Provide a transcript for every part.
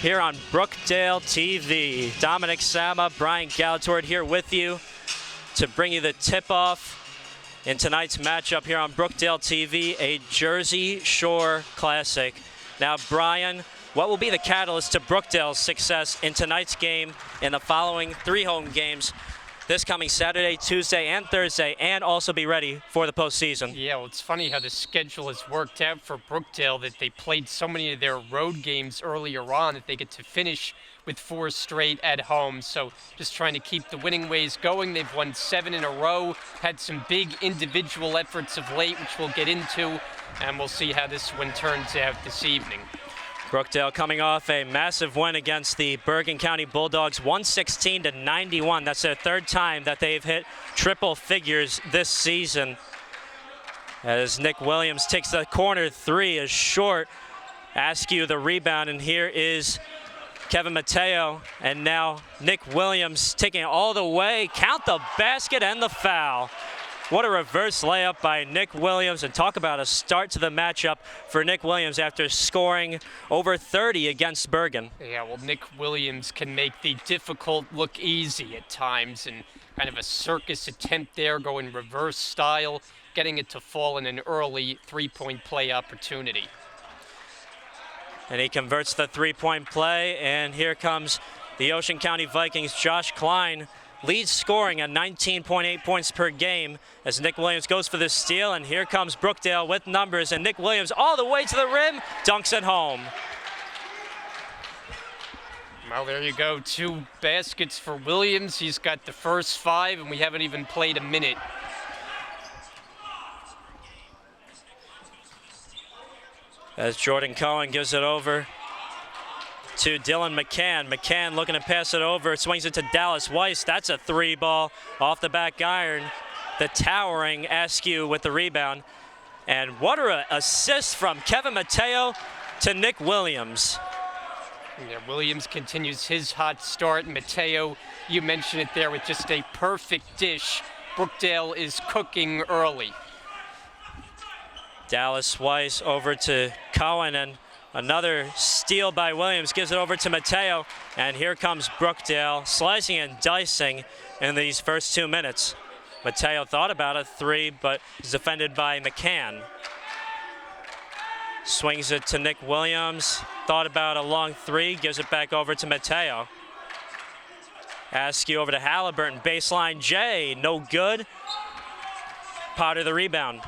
here on Brookdale TV. Dominic Sama, Brian Galatord here with you to bring you the tip-off in tonight's matchup here on Brookdale TV, a Jersey Shore Classic. Now, Brian, what will be the catalyst to Brookdale's success in tonight's game and the following 3 home games this coming Saturday, Tuesday, and Thursday, and also be ready for the postseason? Yeah, well, it's funny how the schedule has worked out for Brookdale, that they played so many of their road games earlier on that they get to finish with 4 straight at home. So just trying to keep the winning ways going. They've won 7 in a row, had some big individual efforts of late, which we'll get into, and we'll see how this one turns out this evening. Brookdale coming off a massive win against the Bergen County Bulldogs, 116-91. That's their 3rd time that they've hit triple figures this season. As Nick Williams takes the corner 3 is short. Askew the rebound, and here is Kevin Mateo. And now Nick Williams taking it all the way. Count the basket and the foul. What a reverse layup by Nick Williams, and talk about a start to the matchup for Nick Williams after scoring over 30 against Bergen. Yeah, well, Nick Williams can make the difficult look easy at times, and kind of a circus attempt there, going reverse style, getting it to fall in an early 3-point play opportunity. And he converts the 3-point play, and here comes the Ocean County Vikings. Josh Klein leads scoring at 19.8 points per game as Nick Williams goes for the steal, and here comes Brookdale with numbers, and Nick Williams all the way to the rim, dunks it home. Well, there you go, 2 baskets for Williams. He's got the first 5, and we haven't even played a minute. As Jordan Cohen gives it over to Dylan McCann. McCann looking to pass it over, swings it to Dallas Weiss. That's a 3 ball off the back iron. The towering Askew with the rebound. And what an assist from Kevin Mateo to Nick Williams. Yeah, Williams continues his hot start. Mateo, you mentioned it there with just a perfect dish. Brookdale is cooking early. Dallas Weiss over to Cohen, and another steal by Williams, gives it over to Mateo, and here comes Brookdale slicing and dicing in these first 2 minutes. Mateo thought about a 3, but is defended by McCann. Swings it to Nick Williams, thought about a long 3, gives it back over to Mateo. Askew over to Halliburton, baseline J, no good. Potter the rebound.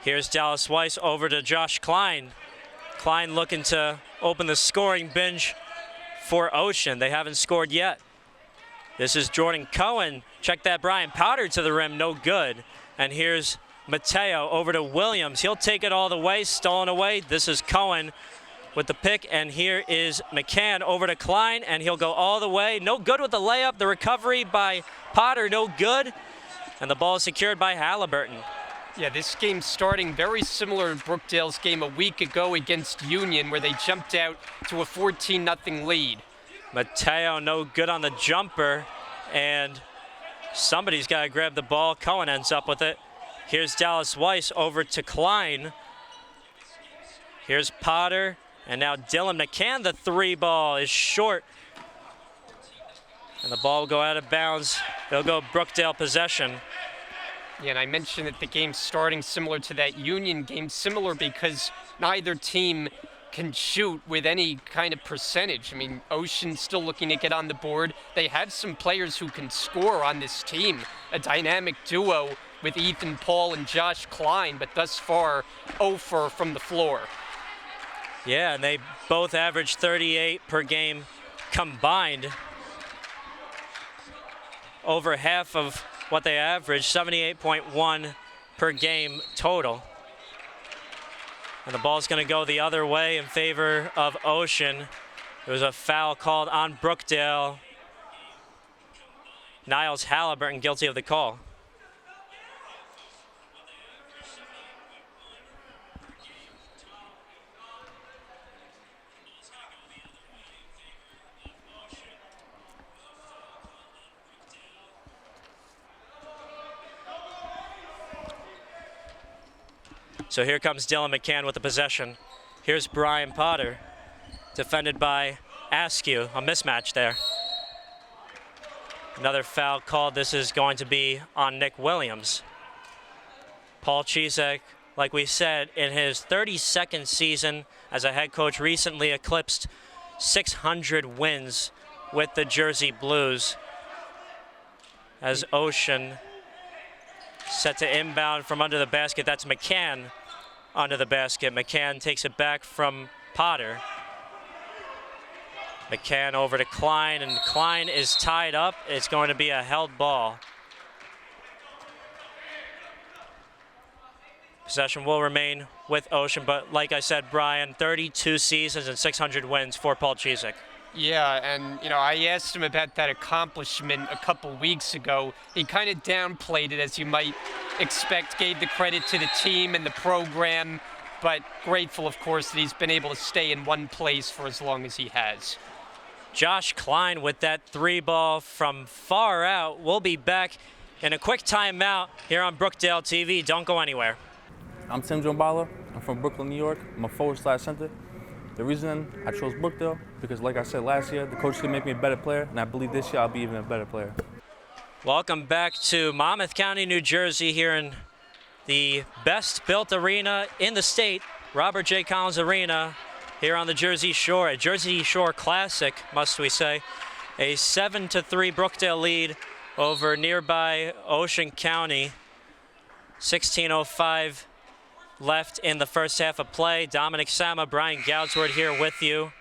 Here's Dallas Weiss over to Josh Klein. Klein looking to open the scoring binge for Ocean. They haven't scored yet. This is Jordan Cohen. Check that, Brian. Powder to the rim, no good. And here's Mateo over to Williams. He'll take it all the way, stolen away. This is Cohen with the pick, and here is McCann over to Klein, and he'll go all the way. No good with the layup. The recovery by Potter, no good. And the ball is secured by Halliburton. Yeah, this game's starting very similar to Brookdale's game a week ago against Union, where they jumped out to a 14-0 lead. Mateo no good on the jumper, and somebody's got to grab the ball. Cohen ends up with it. Here's Dallas Weiss over to Klein. Here's Potter, and now Dylan McCann. The 3 ball is short, and the ball will go out of bounds. They'll go Brookdale possession. Yeah, and I mentioned that the game's starting similar to that Union game, similar because neither team can shoot with any kind of percentage. I mean, Ocean's still looking to get on the board. They have some players who can score on this team, a dynamic duo with Ethan Paul and Josh Klein, but thus far, 0 from the floor. Yeah, and they both average 38 per game combined. Over half of what they average, 78.1 per game total. And the ball's going to go the other way in favor of Ocean. There was a foul called on Brookdale. Niles Halliburton guilty of the call. So here comes Dylan McCann with the possession. Here's Brian Potter. defended by Askew. A mismatch there. Another foul called. This is going to be on Nick Williams. Paul Chizik, like we said, in his 32nd season as a head coach, recently eclipsed 600 wins with the Jersey Blues. As Ocean set to inbound from under the basket. That's McCann under the basket. McCann takes it back from Potter. McCann over to Klein, and Klein is tied up. It's going to be a held ball. Possession will remain with Ocean, but like I said, Brian, 32 seasons and 600 wins for Paul Chizik. Yeah, and I asked him about that accomplishment a couple weeks ago. He kind of downplayed it, as you might expect, gave the credit to the team and the program, but grateful, of course, that he's been able to stay in one place for as long as he has. Josh Klein with that three ball from far out. We'll be back in a quick timeout here on Brookdale TV. Don't go anywhere. I'm Tim Jombala. I'm from Brooklyn, New York. I'm a forward/center. The reason I chose Brookdale, because like I said last year, the coach could make me a better player, and I believe this year I'll be even a better player. Welcome back to Monmouth County, New Jersey, here in the best built arena in the state, Robert J. Collins Arena, here on the Jersey Shore. A Jersey Shore classic, must we say. A 7-3 Brookdale lead over nearby Ocean County. 16:05 left in the first half of play. Dominic Sama, Brian Goudsward here with you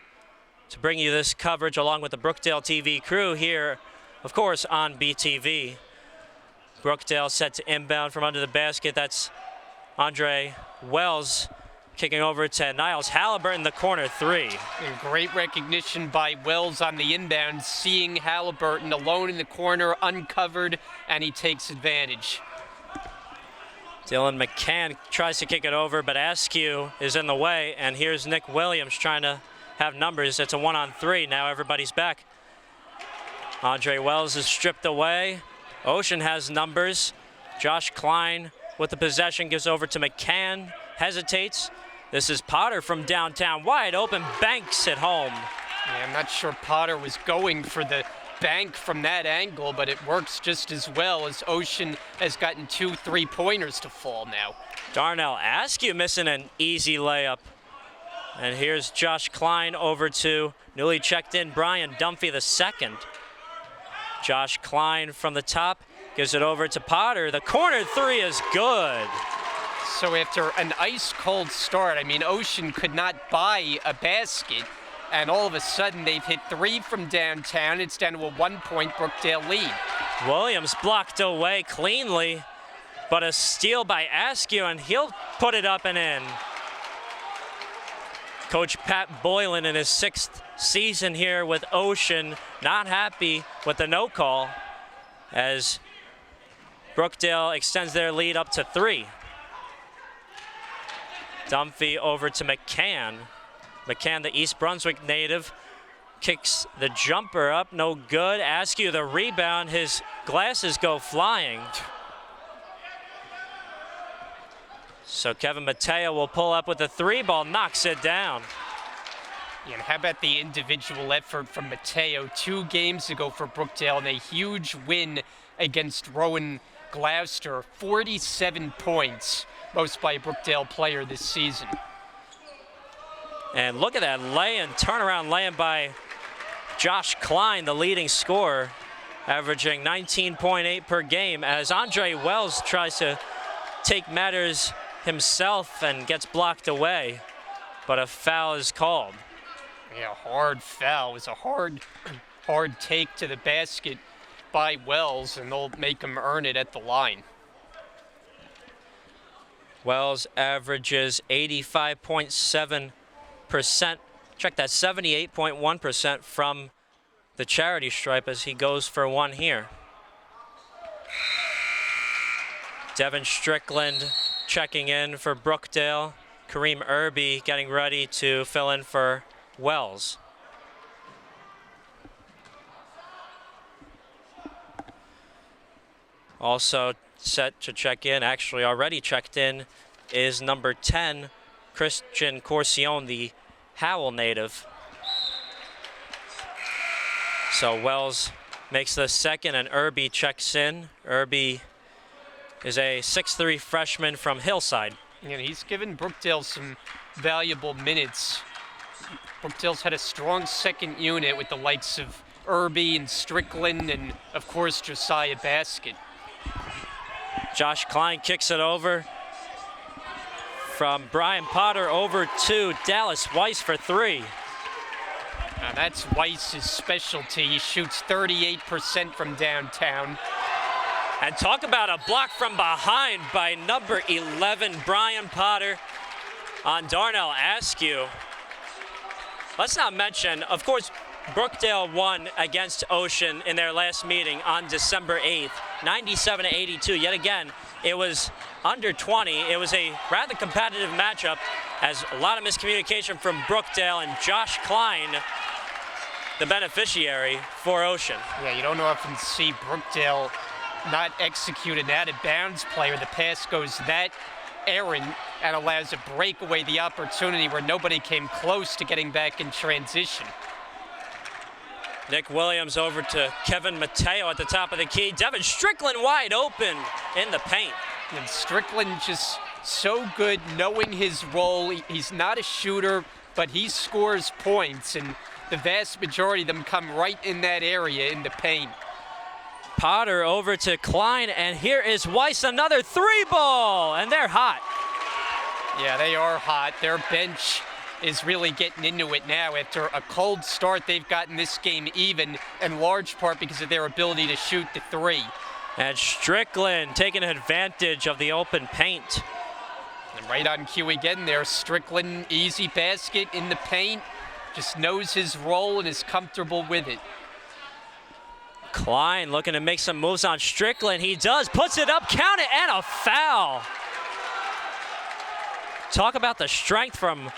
to bring you this coverage along with the Brookdale TV crew here, of course, on BTV. Brookdale set to inbound from under the basket. That's Andre Wells kicking over to Niles Halliburton, the corner three. And great recognition by Wells on the inbound, seeing Halliburton alone in the corner, uncovered, and he takes advantage. Dylan McCann tries to kick it over, but Askew is in the way, and here's Nick Williams trying to have numbers. It's a 1-on-3. Now everybody's back. Andre Wells is stripped away. Ocean has numbers. Josh Klein with the possession gives over to McCann, hesitates. This is Potter from downtown, wide open, banks at home. Yeah, I'm not sure Potter was going for the bank from that angle, but it works just as well, as Ocean has gotten 2 3-pointers to fall now. Darnell Askew missing an easy layup. And here's Josh Klein over to newly checked in Brian Dunphy II. Josh Klein from the top gives it over to Potter. The corner three is good. So after an ice-cold start, I mean, Ocean could not buy a basket, and all of a sudden they've hit 3 from downtown. It's down to a 1-point Brookdale lead. Williams blocked away cleanly, but a steal by Askew, and he'll put it up and in. Coach Pat Boylan in his 6th season here with Ocean, not happy with the no call, as Brookdale extends their lead up to 3. Dunphy over to McCann. McCann, the East Brunswick native, kicks the jumper up, no good. Askew the rebound, his glasses go flying. So Kevin Mateo will pull up with the 3-ball, knocks it down. Yeah, and how about the individual effort from Mateo 2 games ago for Brookdale, and a huge win against Rowan Gloucester, 47 points, most by a Brookdale player this season. And look at that lay-in, turnaround lay-in by Josh Klein, the leading scorer, averaging 19.8 per game, as Andre Wells tries to take matters himself and gets blocked away, but a foul is called. Yeah, hard foul. It was a hard take to the basket by Wells, and they'll make him earn it at the line. Wells averages 85.7%. Check that, 78.1% from the charity stripe as he goes for one here. Devin Strickland checking in for Brookdale. Kareem Irby getting ready to fill in for Wells. Also set to check in, actually already checked in, is number 10, Christian Corcion, the Howell native. So Wells makes the second, and Irby checks in. Irby is a 6'3" freshman from Hillside. And he's given Brookdale some valuable minutes. Brookdale's had a strong second unit with the likes of Irby and Strickland and, of course, Josiah Basket. Josh Klein kicks it over from Brian Potter over to Dallas Weiss for three. Now that's Weiss's specialty. He shoots 38% from downtown. And talk about a block from behind by number 11, Brian Potter, on Darnell Askew. Let's not mention, of course, Brookdale won against Ocean in their last meeting on December 8th, 97-82. Yet again, it was under 20. It was a rather competitive matchup, as a lot of miscommunication from Brookdale, and Josh Klein, the beneficiary for Ocean. Yeah, you don't often see Brookdale not execute an out-of-bounds play where the pass goes that errant and allows a breakaway the opportunity where nobody came close to getting back in transition. Nick Williams over to Kevin Mateo at the top of the key. Devin Strickland wide open in the paint. And Strickland just so good knowing his role. He's not a shooter, but he scores points, and the vast majority of them come right in that area in the paint. Potter over to Klein, and here is Weiss, another three ball, and they're hot. Yeah, they are hot. Their bench is really getting into it now after a cold start. They've gotten this game even, in large part because of their ability to shoot the three. And Strickland taking advantage of the open paint. And right on cue again there, Strickland, easy basket in the paint, just knows his role and is comfortable with it. Klein looking to make some moves on Strickland. He does, puts it up, count it, and a foul. Talk about the strength from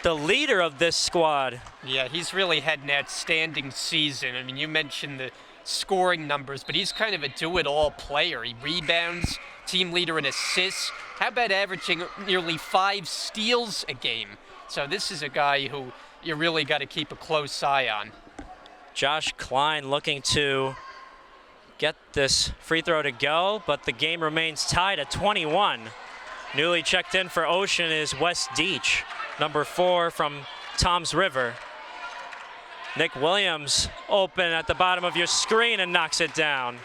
the leader of this squad. Yeah, he's really had an outstanding season. I mean, you mentioned the scoring numbers, but he's kind of a do-it-all player. He rebounds, team leader in assists. How about averaging nearly 5 steals a game? So this is a guy who you really got to keep a close eye on. Josh Klein looking to get this free throw to go, but the game remains tied at 21. Newly checked in for Ocean is Wes Deach, number 4 from Toms River. Nick Williams open at the bottom of your screen and knocks it down.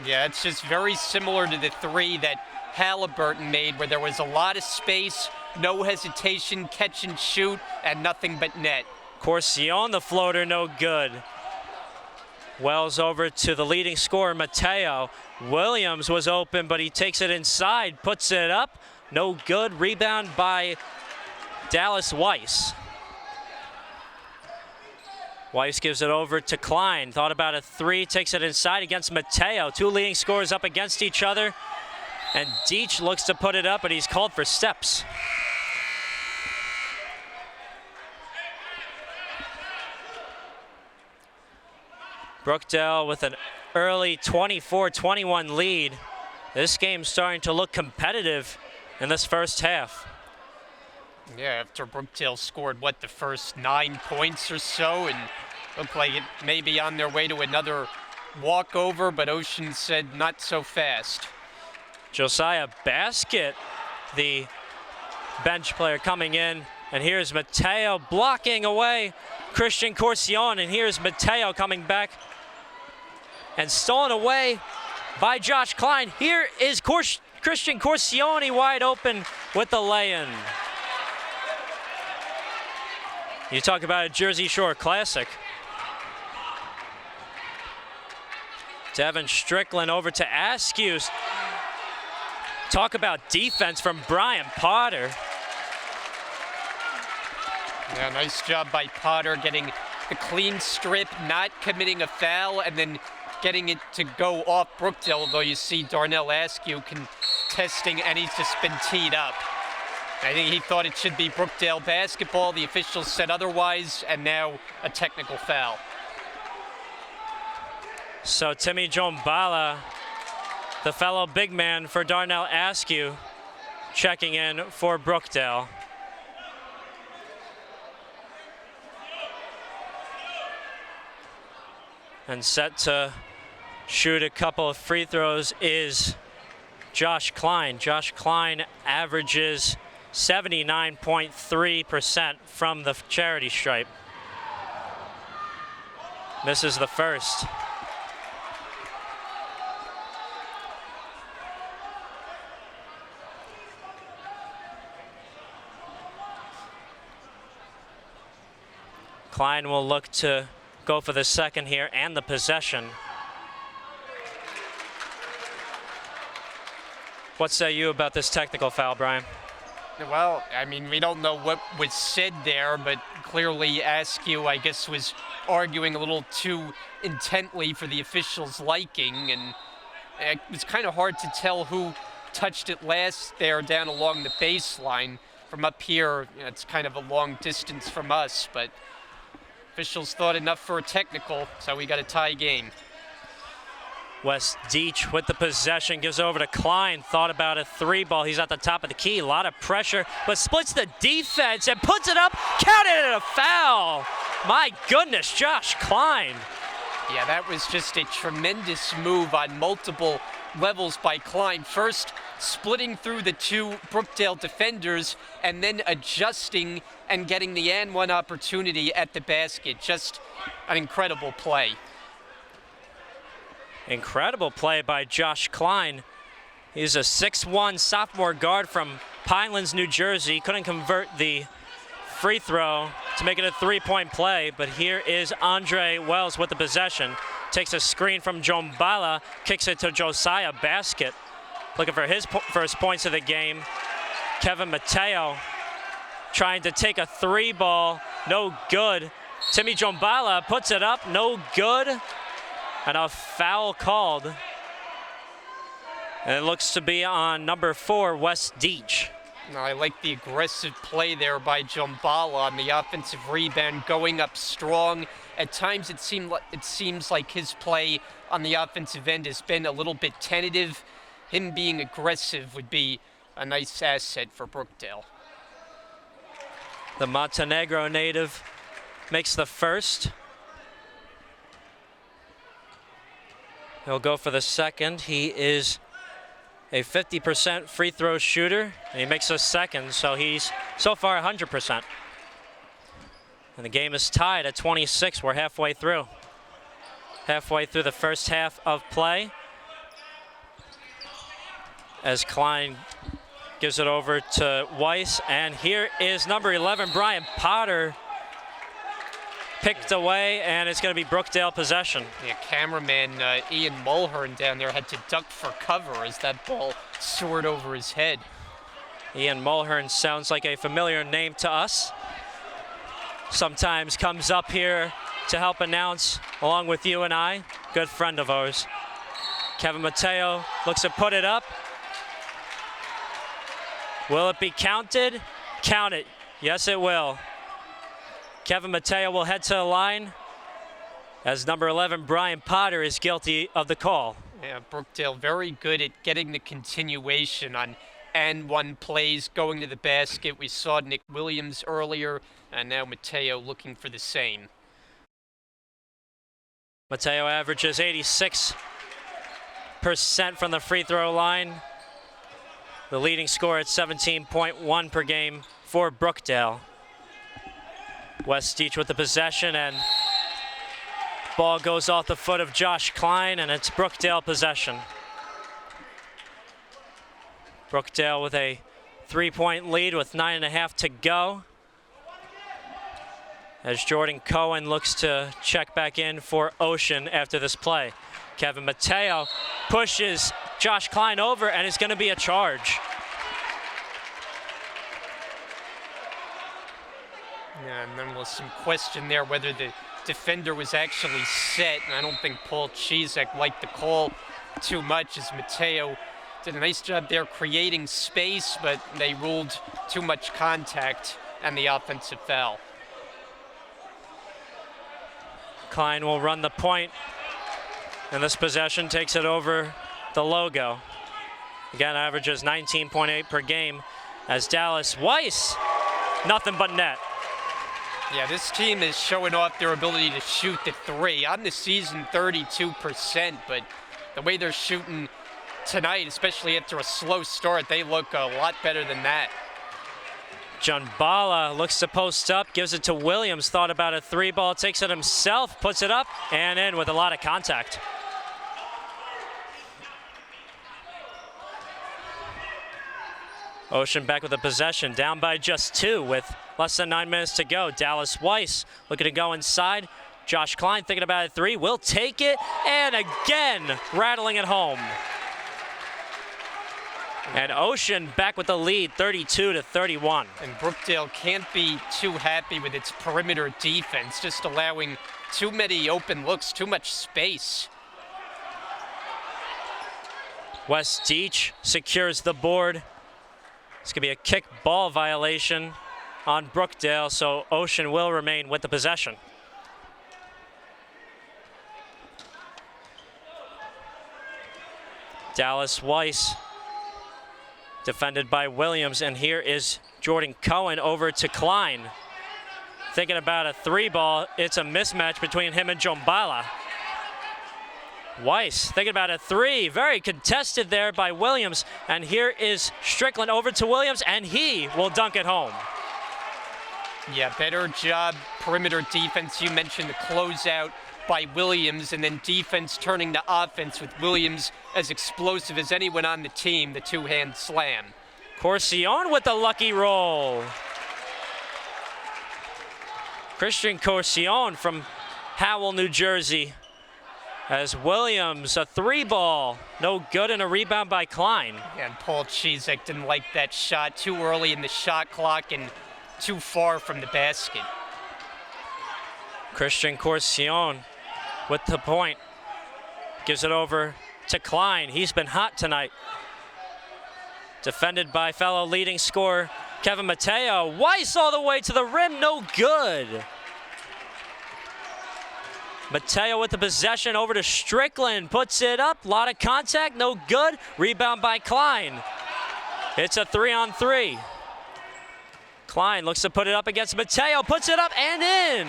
Yeah, it's just very similar to the three that Halliburton made, where there was a lot of space, no hesitation, catch and shoot, and nothing but net. Corcion, the floater, no good. Wells over to the leading scorer, Mateo. Williams was open, but he takes it inside, puts it up, no good. Rebound by Dallas Weiss. Weiss gives it over to Klein. Thought about a three, takes it inside against Mateo. 2 leading scorers up against each other. And Deach looks to put it up, but he's called for steps. Brookdale with an early 24-21 lead. This game's starting to look competitive in this first half. Yeah, after Brookdale scored, the first 9 points or so, and looked like it may be on their way to another walkover, but Ocean said not so fast. Josiah Basket, the bench player, coming in, and here's Mateo blocking away Christian Corcion, and here's Mateo coming back and stolen away by Josh Klein. Here is Christian Corcione wide open with the lay-in. You talk about a Jersey Shore classic. Devin Strickland over to Askew. Talk about defense from Brian Potter. Yeah, nice job by Potter getting the clean strip, not committing a foul, and then getting it to go off Brookdale, although you see Darnell Askew contesting, and he's just been teed up. I think he thought it should be Brookdale basketball. The officials said otherwise, and now a technical foul. So Timmy Jombala, the fellow big man for Darnell Askew, checking in for Brookdale. And set to shoot a couple of free throws is Josh Klein. Josh Klein averages 79.3% from the charity stripe. Misses the first. Klein will look to go for the second here and the possession. What say you about this technical foul, Brian? Well, I mean, we don't know what was said there, but clearly Askew, I guess, was arguing a little too intently for the officials' liking, and it was kind of hard to tell who touched it last there down along the baseline. From up here, it's kind of a long distance from us, but officials thought enough for a technical, so we got a tie game. Wes Deach with the possession, gives over to Klein, thought about a three ball. He's at the top of the key, a lot of pressure, but splits the defense and puts it up, counted it a foul. My goodness, Josh Klein. Yeah, that was just a tremendous move on multiple levels by Klein. First, splitting through the two Brookdale defenders, and then adjusting and getting the and one opportunity at the basket. Just an incredible play. Incredible play by Josh Klein. He's a 6'1" sophomore guard from Pinelands, New Jersey. Couldn't convert the free throw to make it a three-point play, but here is Andre Wells with the possession. Takes a screen from Jombala, kicks it to Josiah, basket. Looking for his first points of the game. Kevin Mateo trying to take a three ball, no good. Timmy Jombala puts it up, no good. And a foul called. And it looks to be on number 4, Wes Deach. Now, I like the aggressive play there by Jombala on the offensive rebound, going up strong. At times it seems like his play on the offensive end has been a little bit tentative. Him being aggressive would be a nice asset for Brookdale. The Montenegro native makes the first. He'll go for the second. He is a 50% free throw shooter, and he makes a second, so he's so far 100%. And the game is tied at 26. We're halfway through. Halfway through the first half of play, as Klein gives it over to Weiss, and here is number 11, Brian Potter, picked away, and it's going to be Brookdale possession. Yeah, cameraman Ian Mulhern down there had to duck for cover as that ball soared over his head. Ian Mulhern sounds like a familiar name to us. Sometimes comes up here to help announce along with you and I. Good friend of ours. Kevin Mateo looks to put it up. Will it be counted? Count it. Yes, it will. Kevin Mateo will head to the line as number 11, Brian Potter, is guilty of the call. Yeah, Brookdale very good at getting the continuation on and one plays, going to the basket. We saw Nick Williams earlier, and now Mateo looking for the same. Mateo averages 86% from the free throw line. The leading scorer at 17.1 per game for Brookdale. Wes Deach with the possession, and ball goes off the foot of Josh Klein, and it's Brookdale possession. Brookdale with a 3-point lead with 9.5 to go, as Jordan Cohen looks to check back in for Ocean after this play. Kevin Mateo pushes Josh Klein over, and it's going to be a charge. Yeah, and then was some question there whether the defender was actually set, and I don't think Paul Chizek liked the call too much, as Mateo did a nice job there creating space, but they ruled too much contact and the offensive foul. Klein will run the point, and this possession takes it over the logo. Again, averages 19.8 per game, as Dallas Weiss, nothing but net. Yeah, this team is showing off their ability to shoot the three. On the season, 32%, but the way they're shooting tonight, especially after a slow start, they look a lot better than that. Junbala looks to post up, gives it to Williams, thought about a three ball, takes it himself, puts it up and in with a lot of contact. Ocean back with a possession, down by just 2 with less than 9 minutes to go. Dallas Weiss looking to go inside. Josh Klein thinking about a three, will take it, and again, rattling it home. And Ocean back with the lead, 32-31. And Brookdale can't be too happy with its perimeter defense, just allowing too many open looks, too much space. Wes Deach secures the board. It's going to be a kick ball violation on Brookdale, so Ocean will remain with the possession. Dallas Weiss defended by Williams, and here is Jordan Cohen over to Klein. Thinking about a three ball, it's a mismatch between him and Junbala. Weiss thinking about a three, very contested there by Williams, and here is Strickland over to Williams, and he will dunk it home. Yeah, better job perimeter defense. You mentioned the closeout by Williams, and then defense turning to offense with Williams as explosive as anyone on the team, the two-hand slam. Corcion with the lucky roll. Christian Corcion from Howell, New Jersey. As Williams, a three ball, no good, and a rebound by Klein. And Paul Chizek didn't like that shot, too early in the shot clock and too far from the basket. Christian Corcion with the point. Gives it over to Klein. He's been hot tonight. Defended by fellow leading scorer Kevin Mateo. Weiss all the way to the rim, no good. Mateo with the possession over to Strickland, puts it up, lot of contact, no good. Rebound by Klein. It's a 3-on-3. Klein looks to put it up against Mateo, puts it up and in.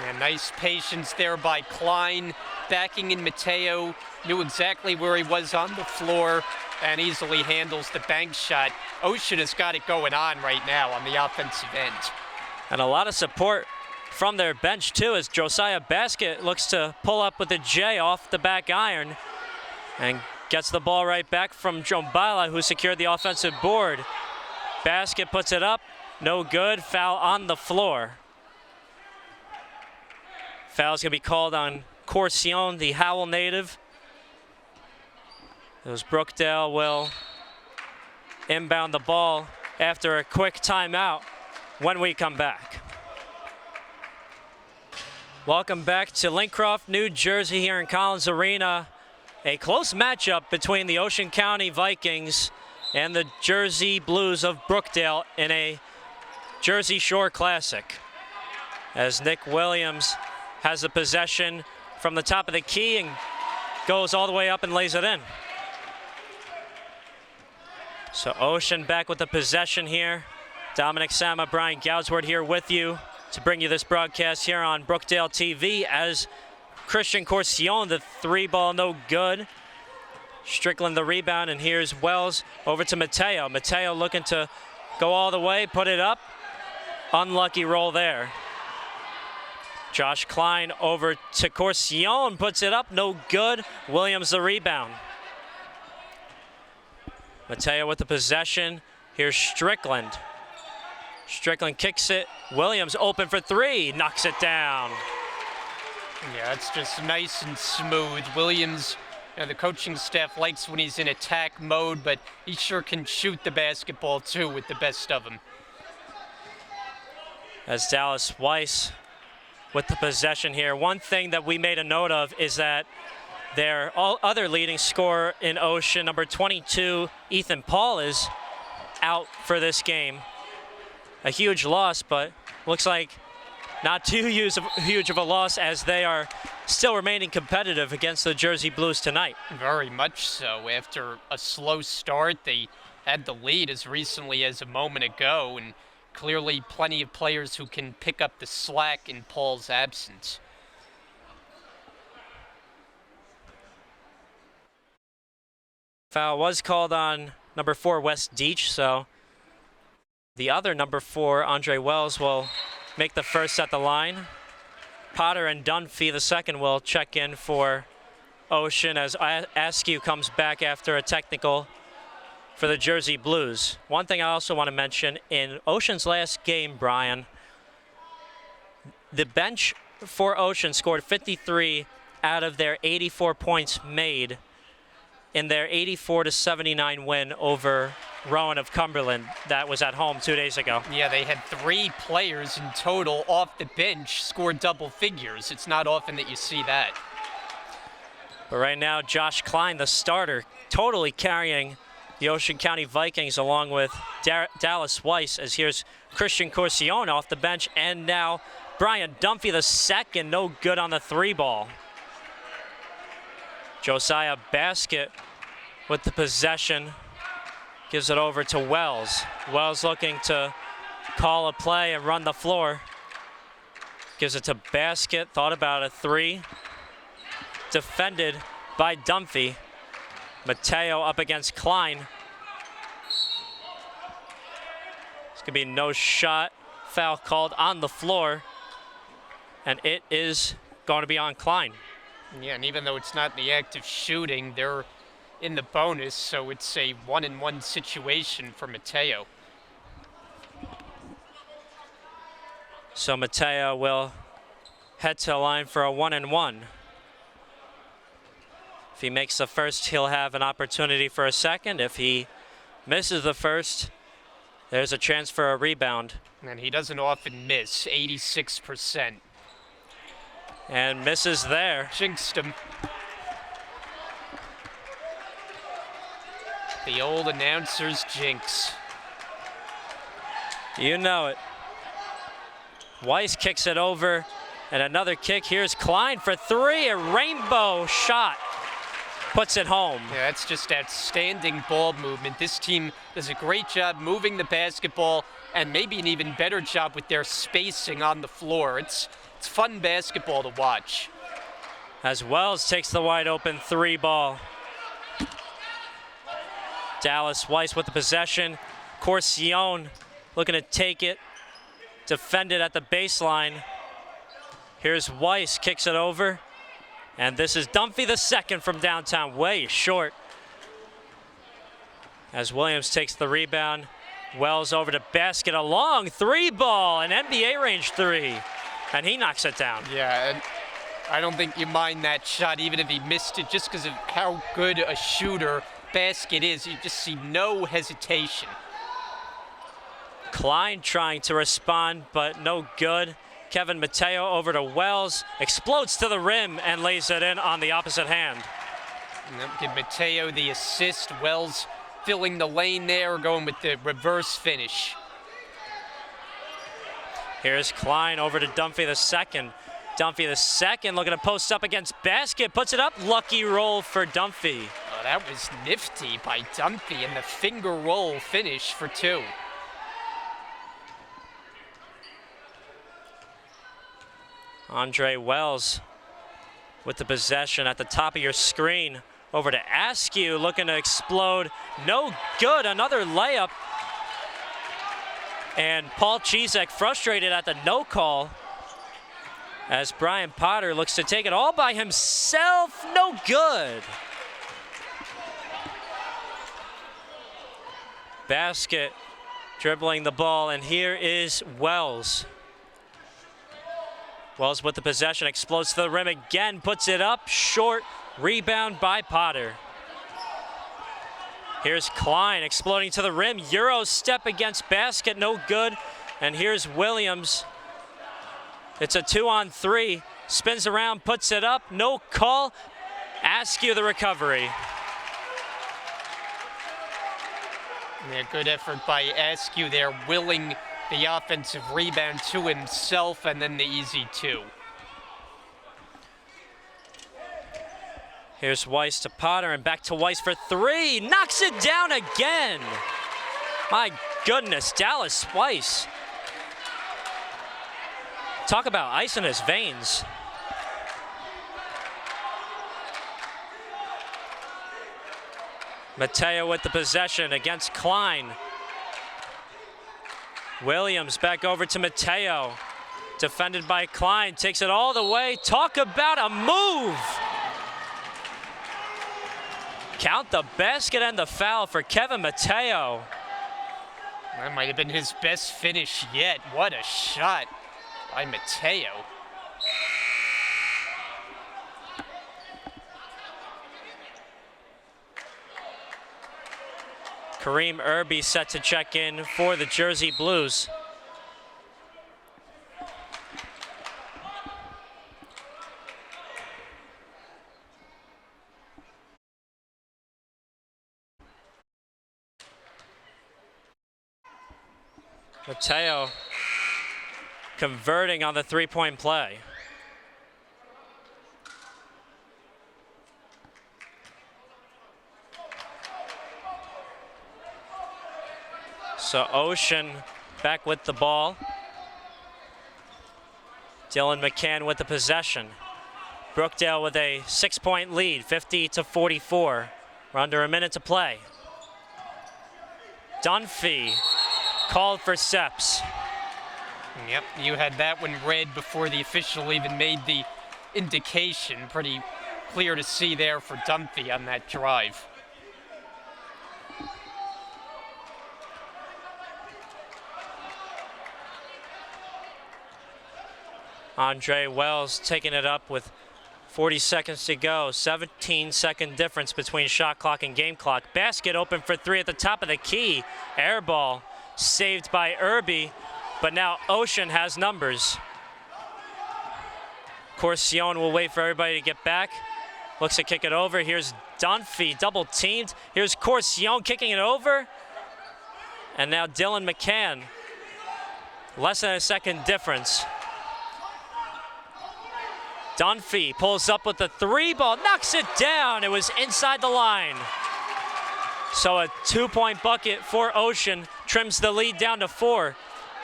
And nice patience there by Klein, backing in Mateo, knew exactly where he was on the floor and easily handles the bank shot. Ocean has got it going on right now on the offensive end. And a lot of support from their bench too, as Josiah Basket looks to pull up with a J off the back iron and gets the ball right back from Junbala, who secured the offensive board. Basket puts it up, no good, foul on the floor. Foul's gonna be called on Corcion, the Howell native. As Brookdale will inbound the ball after a quick timeout when we come back. Welcome back to Lincroft, New Jersey, here in Collins Arena. A close matchup between the Ocean County Vikings and the Jersey Blues of Brookdale in a Jersey Shore Classic. As Nick Williams has the possession from the top of the key and goes all the way up and lays it in. So Ocean back with the possession here. Dominic Sama, Brian Goudsward here with you to bring you this broadcast here on Brookdale TV, as Christian Corcion, the three ball, no good. Strickland the rebound, and here's Wells over to Mateo. Mateo looking to go all the way, put it up. Unlucky roll there. Josh Klein over to Corcion, puts it up, no good. Williams the rebound. Mateo with the possession. Here's Strickland. Strickland kicks it. Williams open for three, knocks it down. Yeah, it's just nice and smooth. Williams, the coaching staff likes when he's in attack mode, but he sure can shoot the basketball too with the best of them. As Dallas Weiss with the possession here. One thing that we made a note of is that their other leading scorer in Ocean, number 22, Ethan Paul, is out for this game. A huge loss, but looks like not too huge of a loss, as they are still remaining competitive against the Jersey Blues tonight. Very much so. After a slow start, they had the lead as recently as a moment ago, and clearly plenty of players who can pick up the slack in Paul's absence. Foul was called on number 4, Wes Deach, so the other number 4, Andre Wells, will make the first at the line. Potter and Dunphy, the second, will check in for Ocean as Askew comes back after a technical for the Jersey Blues. One thing I also want to mention, in Ocean's last game, Brian, the bench for Ocean scored 53 out of their 84 points made in their 84-79 win over Rowan of Cumberland that was at home 2 days ago. Yeah, they had 3 players in total off the bench score double figures. It's not often that you see that. But right now, Josh Klein, the starter, totally carrying the Ocean County Vikings along with Dallas Weiss, as here's Christian Corcione off the bench, and now Brian Dunphy, the second, no good on the 3-ball. Josiah Basket with the possession, gives it over to Wells. Wells looking to call a play and run the floor. Gives it to Basket, thought about a 3. Defended by Dunphy. Mateo up against Klein. It's gonna be no shot. Foul called on the floor. And it is going to be on Klein. Yeah, and even though it's not in the act of shooting, they're in the bonus, so it's a 1-and-1 situation for Mateo. So Mateo will head to the line for a 1-and-1. If he makes the first, he'll have an opportunity for a second. If he misses the first, there's a chance for a rebound. And he doesn't often miss, 86%. And misses there. Jinxed him. The old announcer's jinx. You know it. Weiss kicks it over, and another kick. Here's Klein for 3, a rainbow shot. Puts it home. Yeah, that's just outstanding ball movement. This team does a great job moving the basketball, and maybe an even better job with their spacing on the floor. It's fun basketball to watch. As Wells takes the wide open 3-ball. Dallas Weiss with the possession. Corcione looking to take it. Defended at the baseline. Here's Weiss, kicks it over. And this is Dunphy the second from downtown, way short. As Williams takes the rebound. Wells over to Basket, a long 3-ball, an NBA range 3. And he knocks it down. Yeah, and I don't think you mind that shot, even if he missed it, just because of how good a shooter Basket is. You just see no hesitation. Klein trying to respond, but no good. Kevin Mateo over to Wells, explodes to the rim and lays it in on the opposite hand. Give Mateo the assist. Wells filling the lane there, going with the reverse finish. Here's Klein over to Dunphy the second. Dunphy the second looking to post up against Basket, puts it up, lucky roll for Dunphy. Oh, that was nifty by Dunphy, and the finger roll finish for 2. Andre Wells with the possession at the top of your screen. Over to Askew, looking to explode. No good, another layup. And Paul Chizek frustrated at the no call as Brian Potter looks to take it all by himself. No good. Basket dribbling the ball, and here is Wells. Wells with the possession, explodes to the rim again, puts it up, short, rebound by Potter. Here's Klein exploding to the rim, Euro step against Basket, no good. And here's Williams. It's a 2-on-3, spins around, puts it up, no call. Askew the recovery. Yeah, good effort by Askew there, willing the offensive rebound to himself, and then the easy 2. Here's Weiss to Potter, and back to Weiss for 3. Knocks it down again. My goodness, Dallas Weiss Talk about ice in his veins. Mateo with the possession against Klein. Williams back over to Mateo. Defended by Klein, takes it all the way. Talk about a move. Count the basket and the foul for Kevin Mateo. That might have been his best finish yet. What a shot by Mateo. Kareem Irby set to check in for the Jersey Blues. Mateo converting on the three-point play. So Ocean back with the ball. Dylan McCann with the possession. Brookdale with a 6-point lead, 50-44. We're under a minute to play. Dunphy called for steps. Yep, you had that one read before the official even made the indication. Pretty clear to see there for Dunphy on that drive. Andre Wells taking it up with 40 seconds to go. 17-second difference between shot clock and game clock. Basket open for three at the top of the key. Air ball saved by Irby, but now Ocean has numbers. Corcione will wait for everybody to get back. Looks to kick it over. Here's Dunphy, double teamed. Here's Corcione kicking it over. And now Dylan McCann. Less than a second difference. Dunphy pulls up with the three ball, knocks it down. It was inside the line. So a 2-point bucket for Ocean, trims the lead down to 4.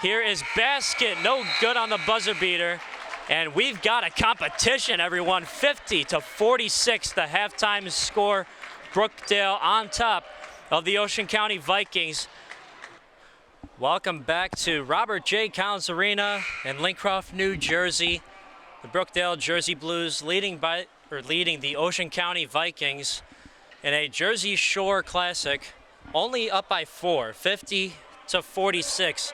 Here is basket, no good on the buzzer beater. And we've got a competition, everyone. 50-46, the halftime score. Brookdale on top of the Ocean County Vikings. Welcome back to Robert J. Collins Arena in Lincroft, New Jersey. The Brookdale Jersey Blues leading the Ocean County Vikings in a Jersey Shore Classic, only up by 4, 50-46.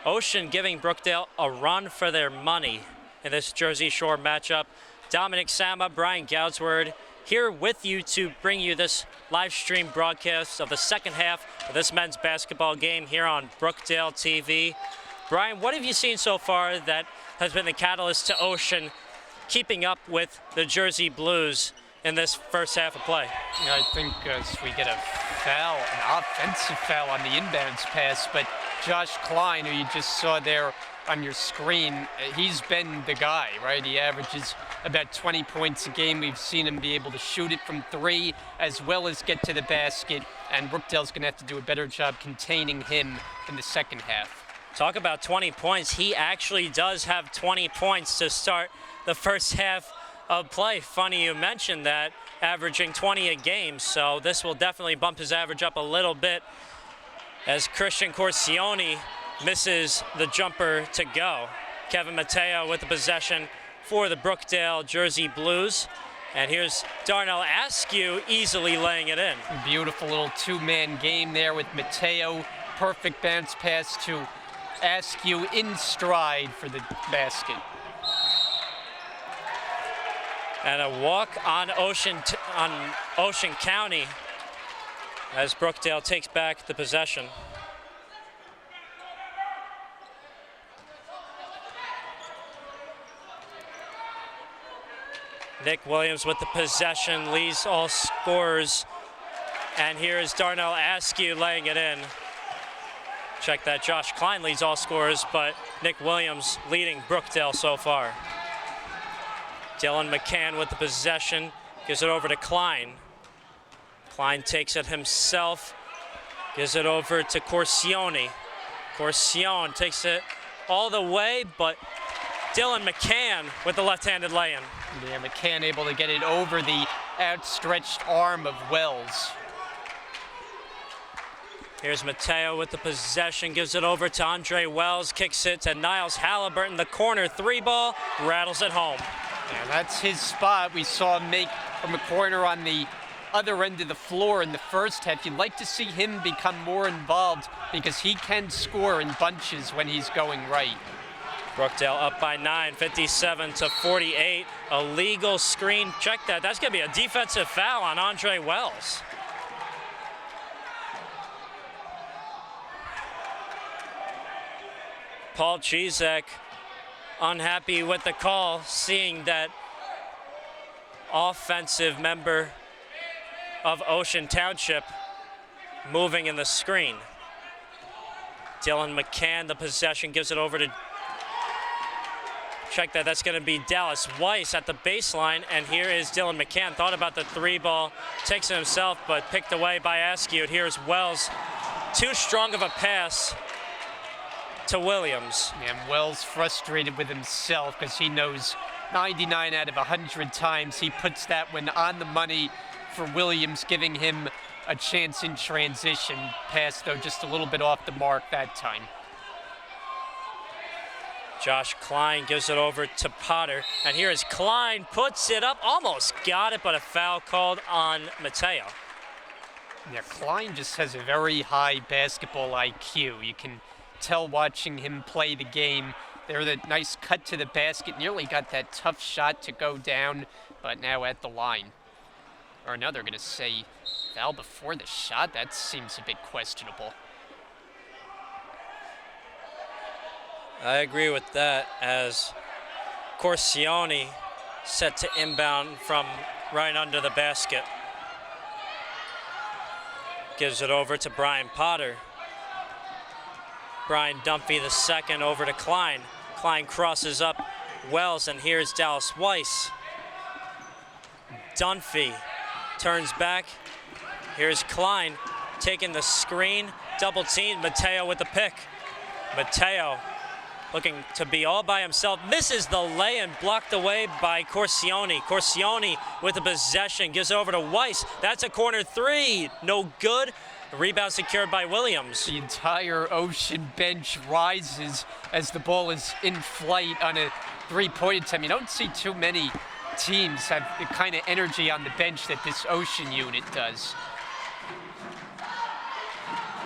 Ocean giving Brookdale a run for their money in this Jersey Shore matchup. Dominic Sama, Brian Goudsword here with you to bring you this live stream broadcast of the second half of this men's basketball game here on Brookdale TV. Brian, what have you seen so far that has been the catalyst to Ocean keeping up with the Jersey Blues in this first half of play? Yeah, I think we get a foul, an offensive foul on the inbounds pass, but Josh Klein, who you just saw there on your screen, he's been the guy, right? He averages about 20 points a game. We've seen him be able to shoot it from 3 as well as get to the basket, and Brookdale's going to have to do a better job containing him in the second half. Talk about 20 points. He actually does have 20 points to start the first half of play. Funny you mentioned that, averaging 20 a game, so this will definitely bump his average up a little bit as Christian Corcione misses the jumper to go. Kevin Mateo with the possession for the Brookdale Jersey Blues. And here's Darnell Askew easily laying it in. Beautiful little two-man game there with Mateo. Perfect bounce pass to Askew in stride for the basket. And a walk on Ocean County as Brookdale takes back the possession. Nick Williams with the possession, leads all scorers. And here is Darnell Askew laying it in. Check that, Josh Klein leads all scorers, but Nick Williams leading Brookdale so far. Dylan McCann with the possession, gives it over to Klein. Klein takes it himself, gives it over to Corcione. Corcione takes it all the way, but Dylan McCann with the left-handed lay-in. Yeah, McCann able to get it over the outstretched arm of Wells. Here's Mateo with the possession, gives it over to Andre Wells, kicks it to Niles Halliburton, the corner three ball, rattles it home. Yeah, that's his spot. We saw him make from a corner on the other end of the floor in the first half. You'd like to see him become more involved because he can score in bunches when he's going right. Brookdale up by 9, 57-48. A legal screen. Check that. That's going to be a defensive foul on Andre Wells. Paul Chizek unhappy with the call, seeing that offensive member of Ocean Township moving in the screen. Dylan McCann, the possession, gives it over to, check that, that's gonna be Dallas Weiss at the baseline, and here is Dylan McCann. Thought about the three ball, takes it himself, but picked away by Askew. Here's Wells, too strong of a pass to Williams. And Wells frustrated with himself because he knows 99 out of 100 times he puts that one on the money for Williams, giving him a chance in transition. Pass, though, just a little bit off the mark that time. Josh Klein gives it over to Potter, and here is Klein, puts it up, almost got it, but a foul called on Mateo. Yeah, Klein just has a very high basketball IQ. You can tell watching him play the game. There, the nice cut to the basket, nearly got that tough shot to go down, but now at the line. Or now they're gonna say foul before the shot. That seems a bit questionable. I agree with that, as Corsione set to inbound from right under the basket. Gives it over to Brian Potter. Brian Dunphy the second over to Klein. Klein crosses up Wells, and here's Dallas Weiss. Dunphy turns back. Here's Klein taking the screen, double team. Mateo with the pick. Mateo looking to be all by himself, misses the lay-in, blocked away by Corsione. Corsione with the possession, gives it over to Weiss. That's a corner three, no good. Rebound secured by Williams. The entire Ocean bench rises as the ball is in flight on a three-point attempt. You don't see too many teams have the kind of energy on the bench that this Ocean unit does.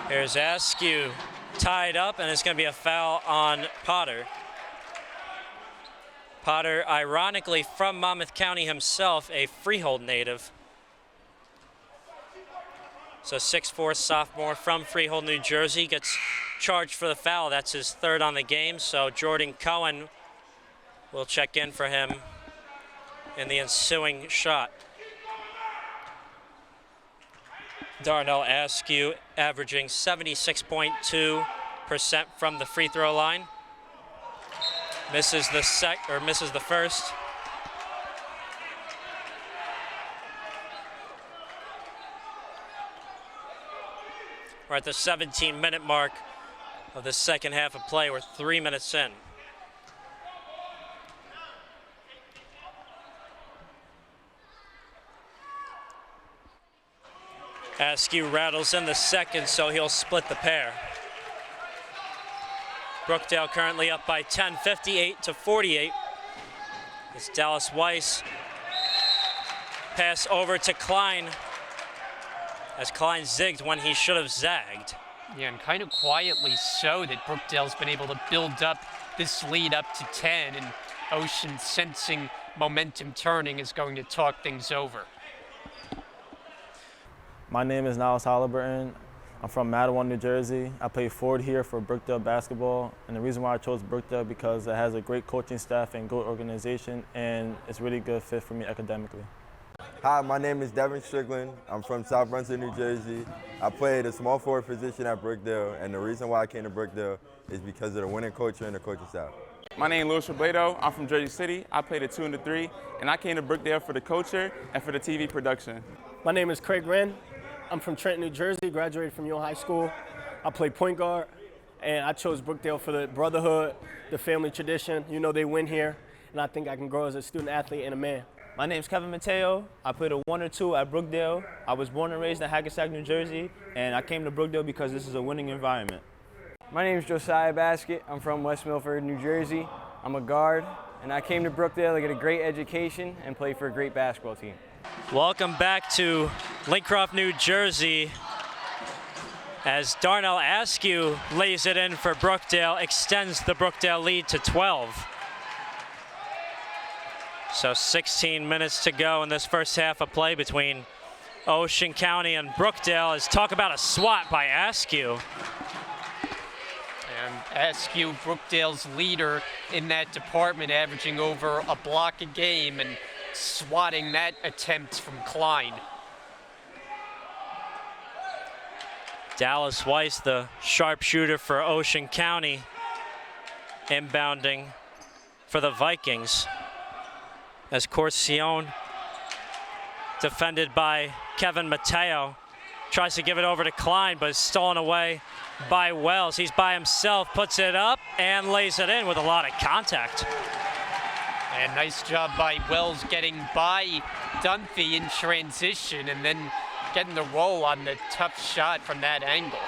Here's Askew tied up, and it's going to be a foul on Potter. Potter, ironically from Monmouth County himself, a Freehold native. So 6'4" sophomore from Freehold, New Jersey, gets charged for the foul. That's his third on the game, so Jordan Cohen will check in for him in the ensuing shot. Darnell Askew averaging 76.2% from the free throw line. Misses the first. We're at the 17-minute mark of the second half of play. We're 3 minutes in. Askew rattles in the second, so he'll split the pair. Brookdale currently up by 10, 58-48. It's Dallas Weiss. Pass over to Klein, as Klein zigged when he should have zagged. Yeah, and kind of quietly so that Brookdale's been able to build up this lead up to 10, and Ocean, sensing momentum turning, is going to talk things over. My name is Niles Halliburton. I'm from Matawan, New Jersey. I play forward here for Brookdale basketball, and the reason why I chose Brookdale because it has a great coaching staff and good organization, and it's a really good fit for me academically. Hi, my name is Devin Strickland. I'm from South Brunswick, New Jersey. I played a small forward position at Brookdale, and the reason why I came to Brookdale is because of the winning culture and the coaching staff. My name is Louis Robledo. I'm from Jersey City. I played a 2 and a 3, and I came to Brookdale for the culture and for the TV production. My name is Craig Wren. I'm from Trenton, New Jersey, graduated from Yale High School. I play point guard. And I chose Brookdale for the brotherhood, the family tradition. You know, they win here, and I think I can grow as a student athlete and a man. My name's Kevin Mateo. I played a 1 or 2 at Brookdale. I was born and raised in Hackensack, New Jersey, and I came to Brookdale because this is a winning environment. My name is Josiah Basket. I'm from West Milford, New Jersey. I'm a guard, and I came to Brookdale to get a great education and play for a great basketball team. Welcome back to Lincroft, New Jersey, as Darnell Askew lays it in for Brookdale, extends the Brookdale lead to 12. So 16 minutes to go in this first half of play between Ocean County and Brookdale. As talk about a swat by Askew. And Askew, Brookdale's leader in that department, averaging over a block a game and swatting that attempt from Klein. Dallas Weiss, the sharpshooter for Ocean County, inbounding for the Vikings. As Corcione, defended by Kevin Mateo, tries to give it over to Klein, but is stolen away by Wells. He's by himself, puts it up, and lays it in with a lot of contact. And nice job by Wells getting by Dunphy in transition and then getting the roll on the tough shot from that angle.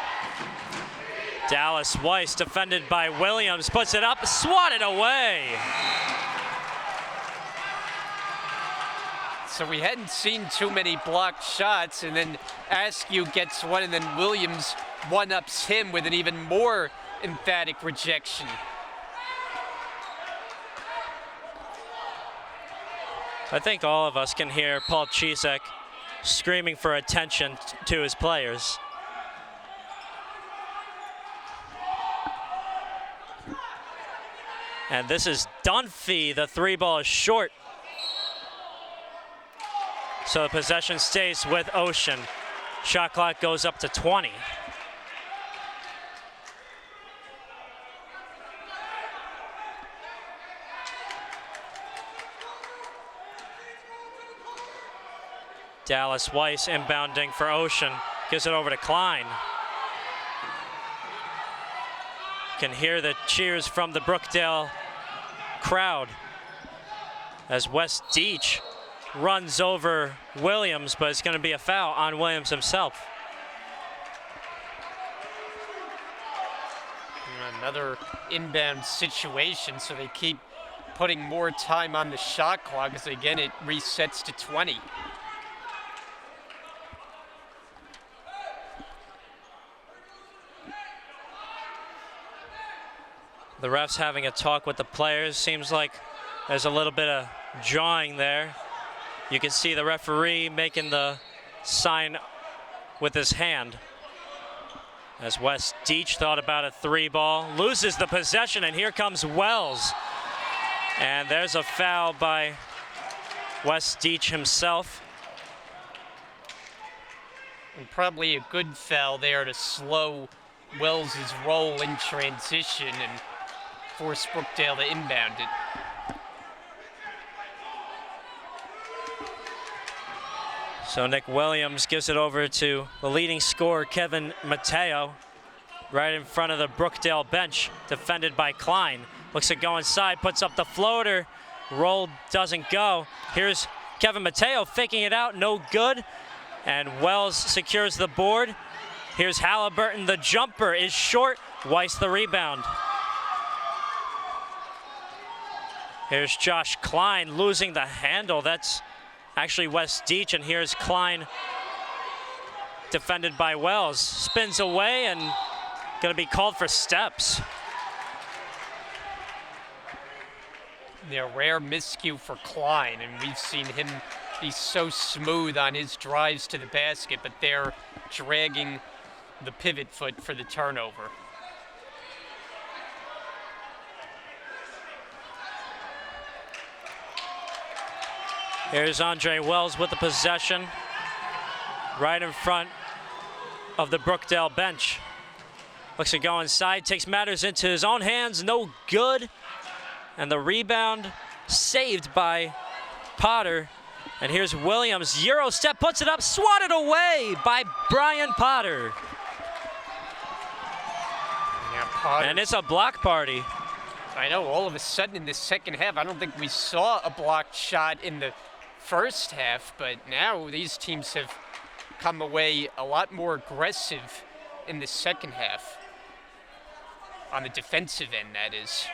Dallas Weiss, defended by Williams, puts it up, swatted away. So we hadn't seen too many blocked shots, and then Askew gets one, and then Williams one-ups him with an even more emphatic rejection. I think all of us can hear Paul Chisek screaming for attention to his players. And this is Dunphy. The 3-ball is short. So the possession stays with Ocean. Shot clock goes up to 20. Dallas Weiss inbounding for Ocean. Gives it over to Klein. Can hear the cheers from the Brookdale crowd as Wes Deach runs over Williams, but it's going to be a foul on Williams himself. Another inbound situation, so they keep putting more time on the shot clock, as again it resets to 20. The ref's having a talk with the players. Seems like there's a little bit of jawing there. You can see the referee making the sign with his hand. As Wes Deach thought about a 3-ball, loses the possession, and here comes Wells. And there's a foul by Wes Deach himself. And probably a good foul there to slow Wells' roll in transition and force Brookdale to inbound it. So Nick Williams gives it over to the leading scorer, Kevin Mateo, right in front of the Brookdale bench, defended by Klein. Looks to go inside, puts up the floater. Roll doesn't go. Here's Kevin Mateo faking it out, no good. And Wells secures the board. Here's Halliburton, the jumper is short. Weiss the rebound. Here's Josh Klein losing the handle. That's actually Wes Deach, and here's Klein defended by Wells. Spins away and gonna be called for steps. Yeah, rare miscue for Klein, and we've seen him be so smooth on his drives to the basket, but they're dragging the pivot foot for the turnover. Here's Andre Wells with the possession right in front of the Brookdale bench. Looks to go inside, takes matters into his own hands, no good. And the rebound saved by Potter. And here's Williams, Euro step, puts it up, swatted away by Brian Potter. Yeah, Potter. And it's a block party. I know, all of a sudden in the second half, I don't think we saw a blocked shot in the first half, but now these teams have come away a lot more aggressive in the second half. On the defensive end, that is.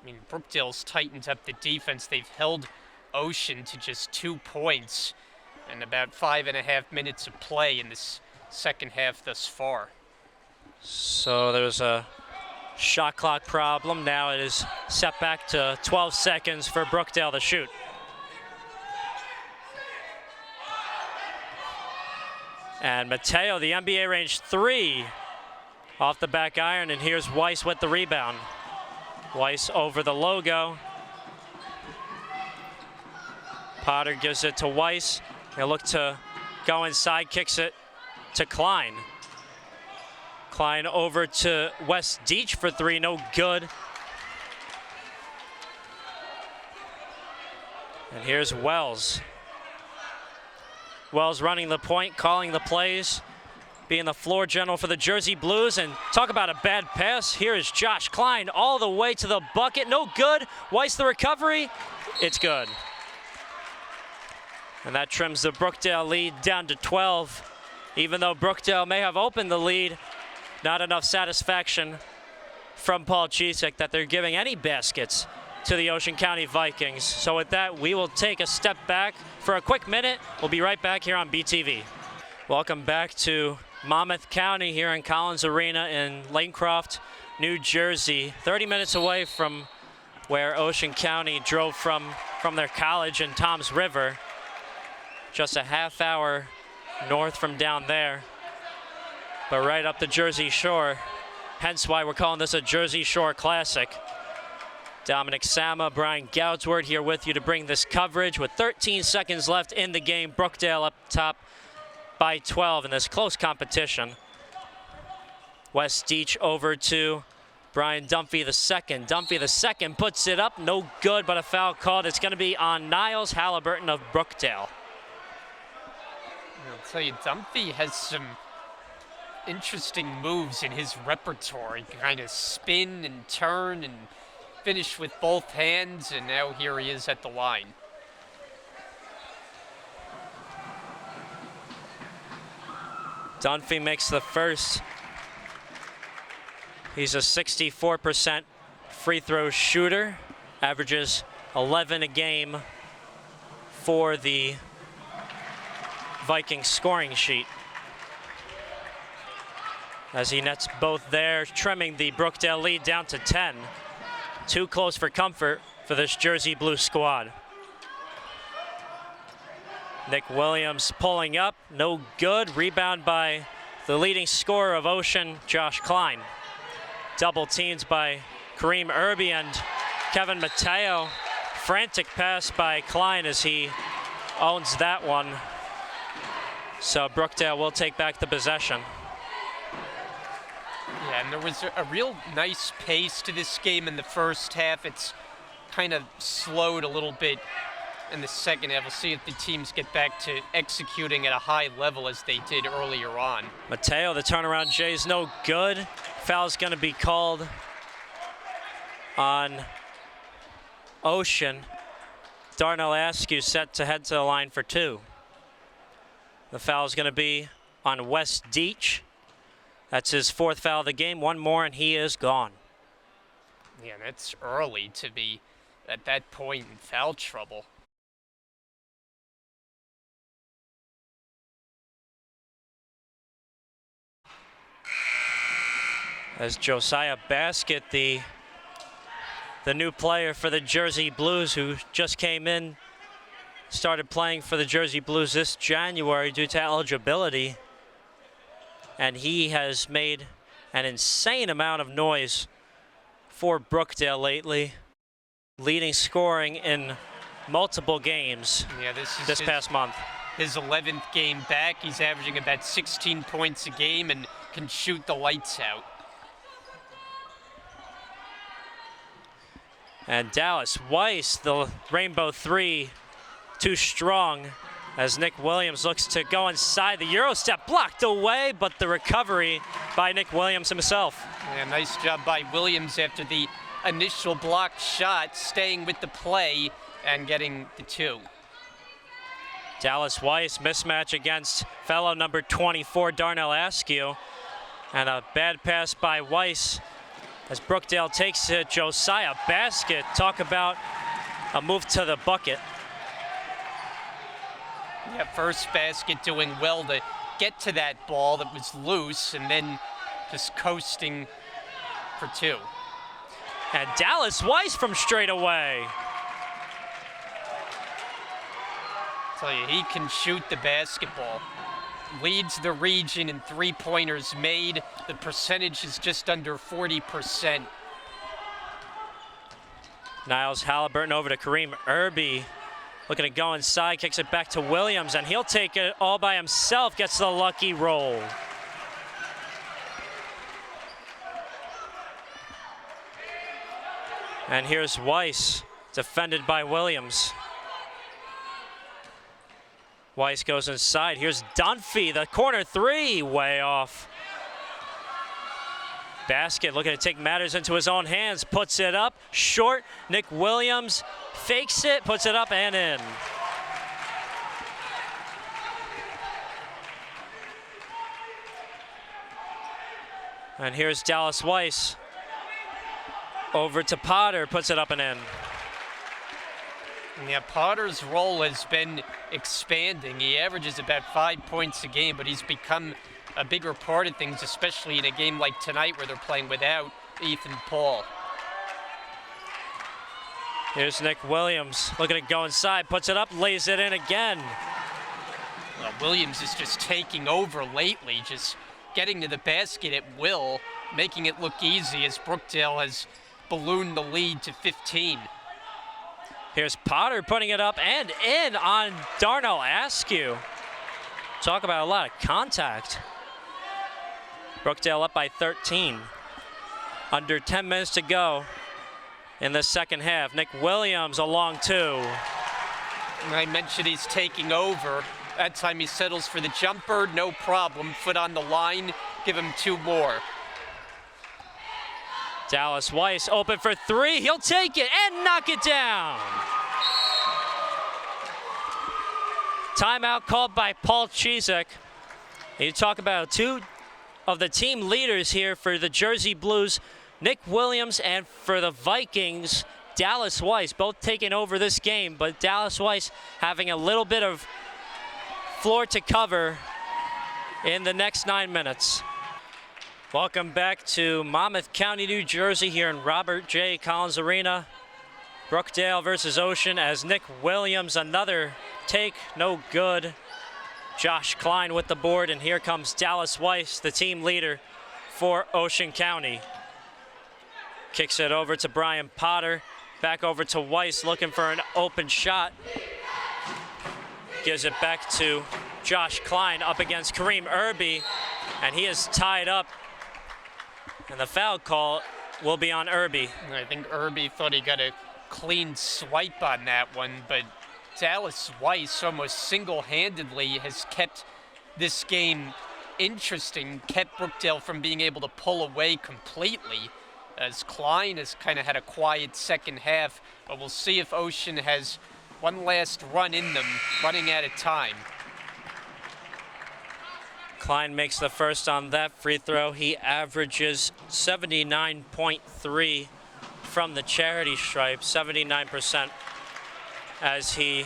I mean, Brookdale's tightened up the defense. They've held Ocean to just 2 points and about 5.5 minutes of play in this second half thus far. So there's a shot clock problem. Now it is set back to 12 seconds for Brookdale to shoot. And Mateo, the NBA range 3 off the back iron, and here's Weiss with the rebound. Weiss over the logo. Potter gives it to Weiss. He'll look to go inside, kicks it to Klein. Klein over to West Deach for 3, no good. And here's Wells. Wells running the point, calling the plays, being the floor general for the Jersey Blues. And talk about a bad pass. Here is Josh Klein all the way to the bucket. No good. Weiss the recovery. It's good. And that trims the Brookdale lead down to 12. Even though Brookdale may have opened the lead, not enough satisfaction from Paul Chisek that they're giving any baskets to the Ocean County Vikings. So with that, we will take a step back for a quick minute. We'll be right back here on BTV. Welcome back to Monmouth County here in Collins Arena in Lanecroft, New Jersey. 30 minutes away from where Ocean County drove from their college in Toms River. Just a half hour north from down there, but right up the Jersey Shore. Hence why we're calling this a Jersey Shore Classic. Dominic Sama, Brian Goudsward here with you to bring this coverage with 13 seconds left in the game. Brookdale up top by 12 in this close competition. West Deach over to Brian Dunphy the second. Dunphy the second puts it up, no good, but a foul called. It's going to be on Niles Halliburton of Brookdale. I'll tell you, Dunphy has some interesting moves in his repertoire. He can kind of spin and turn and finish with both hands, and now here he is at the line. Dunphy makes the first. He's a 64% free throw shooter, averages 11 a game for the Vikings scoring sheet. As he nets both there, trimming the Brookdale lead down to 10. Too close for comfort for this Jersey Blue squad. Nick Williams pulling up, no good. Rebound by the leading scorer of Ocean, Josh Klein. Double teams by Kareem Irby and Kevin Mateo. Frantic pass by Klein as he owns that one. So Brookdale will take back the possession. Yeah, and there was a real nice pace to this game in the first half. It's kind of slowed a little bit in the second half. We'll see if the teams get back to executing at a high level as they did earlier on. Mateo, the turnaround J is no good. Foul's going to be called on Ocean. Darnell Askew set to head to the line for 2. The foul is going to be on West Deach. That's his 4th foul of the game. One more and he is gone. Yeah, that's early to be at that point in foul trouble. As Josiah Baskett, the new player for the Jersey Blues, who just came in, started playing for the Jersey Blues this January due to eligibility. And he has made an insane amount of noise for Brookdale lately, leading scoring in multiple games. Yeah, this is this past month. His 11th game back. He's averaging about 16 points a game and can shoot the lights out. And Dallas Weiss, the Rainbow 3, too strong as Nick Williams looks to go inside. The Euro step blocked away, but the recovery by Nick Williams himself. Yeah, nice job by Williams after the initial blocked shot, staying with the play and getting the 2. Dallas Weiss mismatch against fellow number 24, Darnell Askew. And a bad pass by Weiss as Brookdale takes it. Josiah Basket. Talk about a move to the bucket. Yeah, first basket doing well to get to that ball that was loose and then just coasting for 2. And Dallas Weiss from straight away. Tell you, he can shoot the basketball. Leads the region in 3-pointers made. The percentage is just under 40%. Niles Halliburton over to Kareem Irby. Looking to go inside, kicks it back to Williams, and he'll take it all by himself, gets the lucky roll. And here's Weiss, defended by Williams. Weiss goes inside. Here's Dunphy, the corner 3, way off. Basket looking to take matters into his own hands, puts it up, short. Nick Williams fakes it, puts it up and in. And here's Dallas Weiss. Over to Potter, puts it up and in. Yeah, Potter's role has been expanding. He averages about 5 points a game, but he's become a bigger part of things, especially in a game like tonight where they're playing without Ethan Paul. Here's Nick Williams looking to go inside, puts it up, lays it in again. Well, Williams is just taking over lately, just getting to the basket at will, making it look easy as Brookdale has ballooned the lead to 15. Here's Potter putting it up and in on Darnell Askew. Talk about a lot of contact. Brookdale up by 13. Under 10 minutes to go in the second half. Nick Williams a long 2. I mentioned he's taking over. That time he settles for the jumper, no problem. Foot on the line, give him 2 more. Dallas Weiss open for 3. He'll take it and knock it down. Timeout called by Paul Chizek. You talk about 2 of the team leaders here for the Jersey Blues, Nick Williams, and for the Vikings, Dallas Weiss, both taking over this game, but Dallas Weiss having a little bit of floor to cover in the next 9 minutes. Welcome back to Monmouth County, New Jersey, here in Robert J. Collins Arena. Brookdale versus Ocean as Nick Williams, another take, no good. Josh Klein with the board, and here comes Dallas Weiss, the team leader for Ocean County. Kicks it over to Brian Potter, back over to Weiss, looking for an open shot. Gives it back to Josh Klein up against Kareem Irby, and he is tied up. And the foul call will be on Irby. I think Irby thought he got a clean swipe on that one, but Dallas Weiss almost single-handedly has kept this game interesting, kept Brookdale from being able to pull away completely, as Klein has kind of had a quiet second half, but we'll see if Ocean has one last run in them, running out of time. Klein makes the first on that free throw. He averages 79.3 from the charity stripe, 79%, as he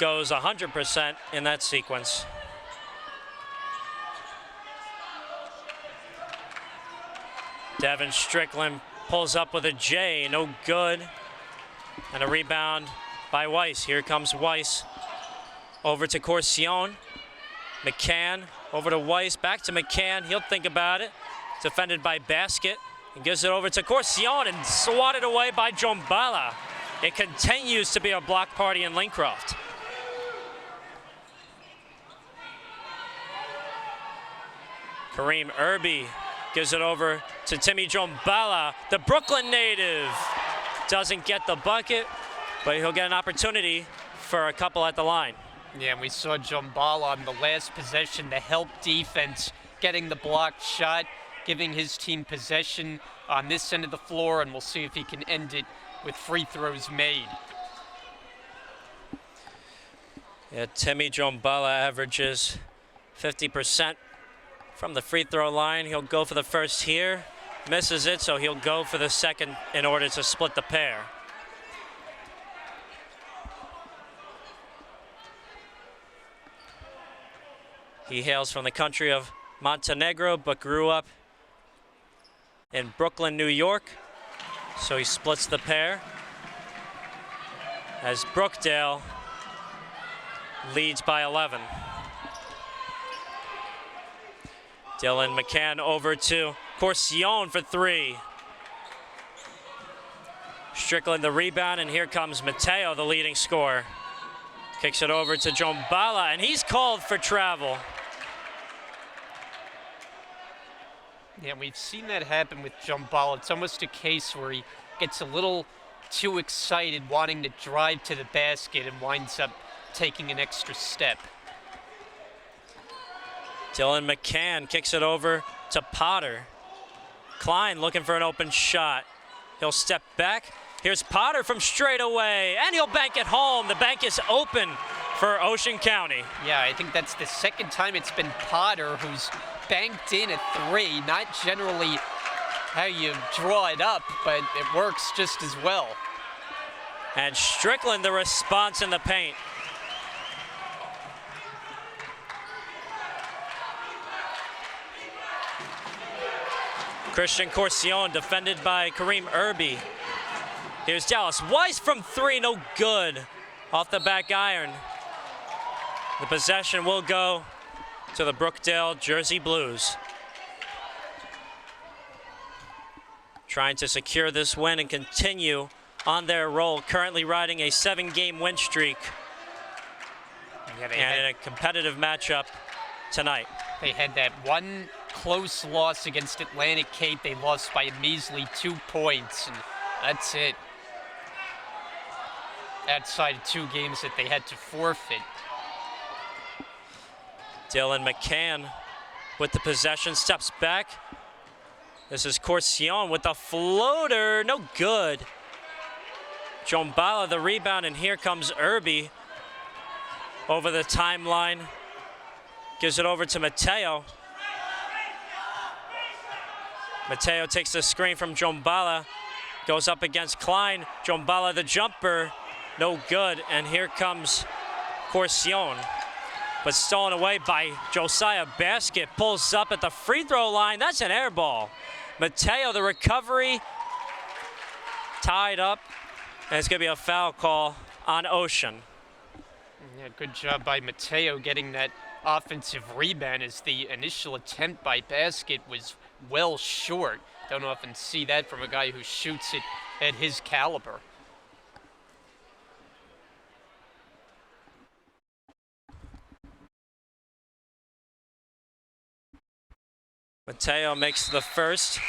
goes 100% in that sequence. Devin Strickland pulls up with a J, no good. And a rebound by Weiss. Here comes Weiss over to Corcion. McCann over to Weiss, back to McCann. He'll think about it. Defended by Basket. And gives it over to Corcion and swatted away by Jombala. It continues to be a block party in Lincroft. Kareem Irby gives it over to Timmy Jombala, the Brooklyn native. Doesn't get the bucket, but he'll get an opportunity for a couple at the line. Yeah, and we saw Jumbala on the last possession, the help defense, getting the blocked shot, giving his team possession on this end of the floor, and we'll see if he can end it with free throws made. Yeah, Timmy Jumbala averages 50% from the free throw line. He'll go for the first here, misses it, so he'll go for the second in order to split the pair. He hails from the country of Montenegro, but grew up in Brooklyn, New York, so he splits the pair as Brookdale leads by 11. Dylan McCann over to Corcion for three. Strickland the rebound, and here comes Mateo, the leading scorer. Kicks it over to Jumbala, and he's called for travel. Yeah, we've seen that happen with Jumbala. It's almost a case where he gets a little too excited, wanting to drive to the basket, and winds up taking an extra step. Dylan McCann kicks it over to Potter. Klein looking for an open shot. He'll step back. Here's Potter from straight away, and he'll bank it home. The bank is open for Ocean County. Yeah, I think that's the second time it's been Potter who's banked in a three. Not generally how you draw it up, but it works just as well. And Strickland the response in the paint. Christian Corcion defended by Kareem Irby. Here's Dallas Weiss from three, no good. Off the back iron. The possession will go to the Brookdale Jersey Blues. Trying to secure this win and continue on their roll, currently riding a 7-game win streak. And in a competitive matchup tonight. They had that one close loss against Atlantic Cape. They lost by a measly 2 points, and that's it. Outside of 2 games that they had to forfeit. Dylan McCann with the possession, steps back. This is Corcion with the floater, no good. Jumbala the rebound, and here comes Irby over the timeline. Gives it over to Mateo. Mateo takes the screen from Jumbala, goes up against Klein. Jumbala the jumper, no good, and here comes Corcion. But stolen away by Josiah Basket, pulls up at the free throw line. That's an air ball. Mateo, the recovery, tied up, and it's gonna be a foul call on Ocean. Yeah, good job by Mateo getting that offensive rebound, as the initial attempt by Basket was well short. Don't often see that from a guy who shoots it at his caliber. Mateo makes the first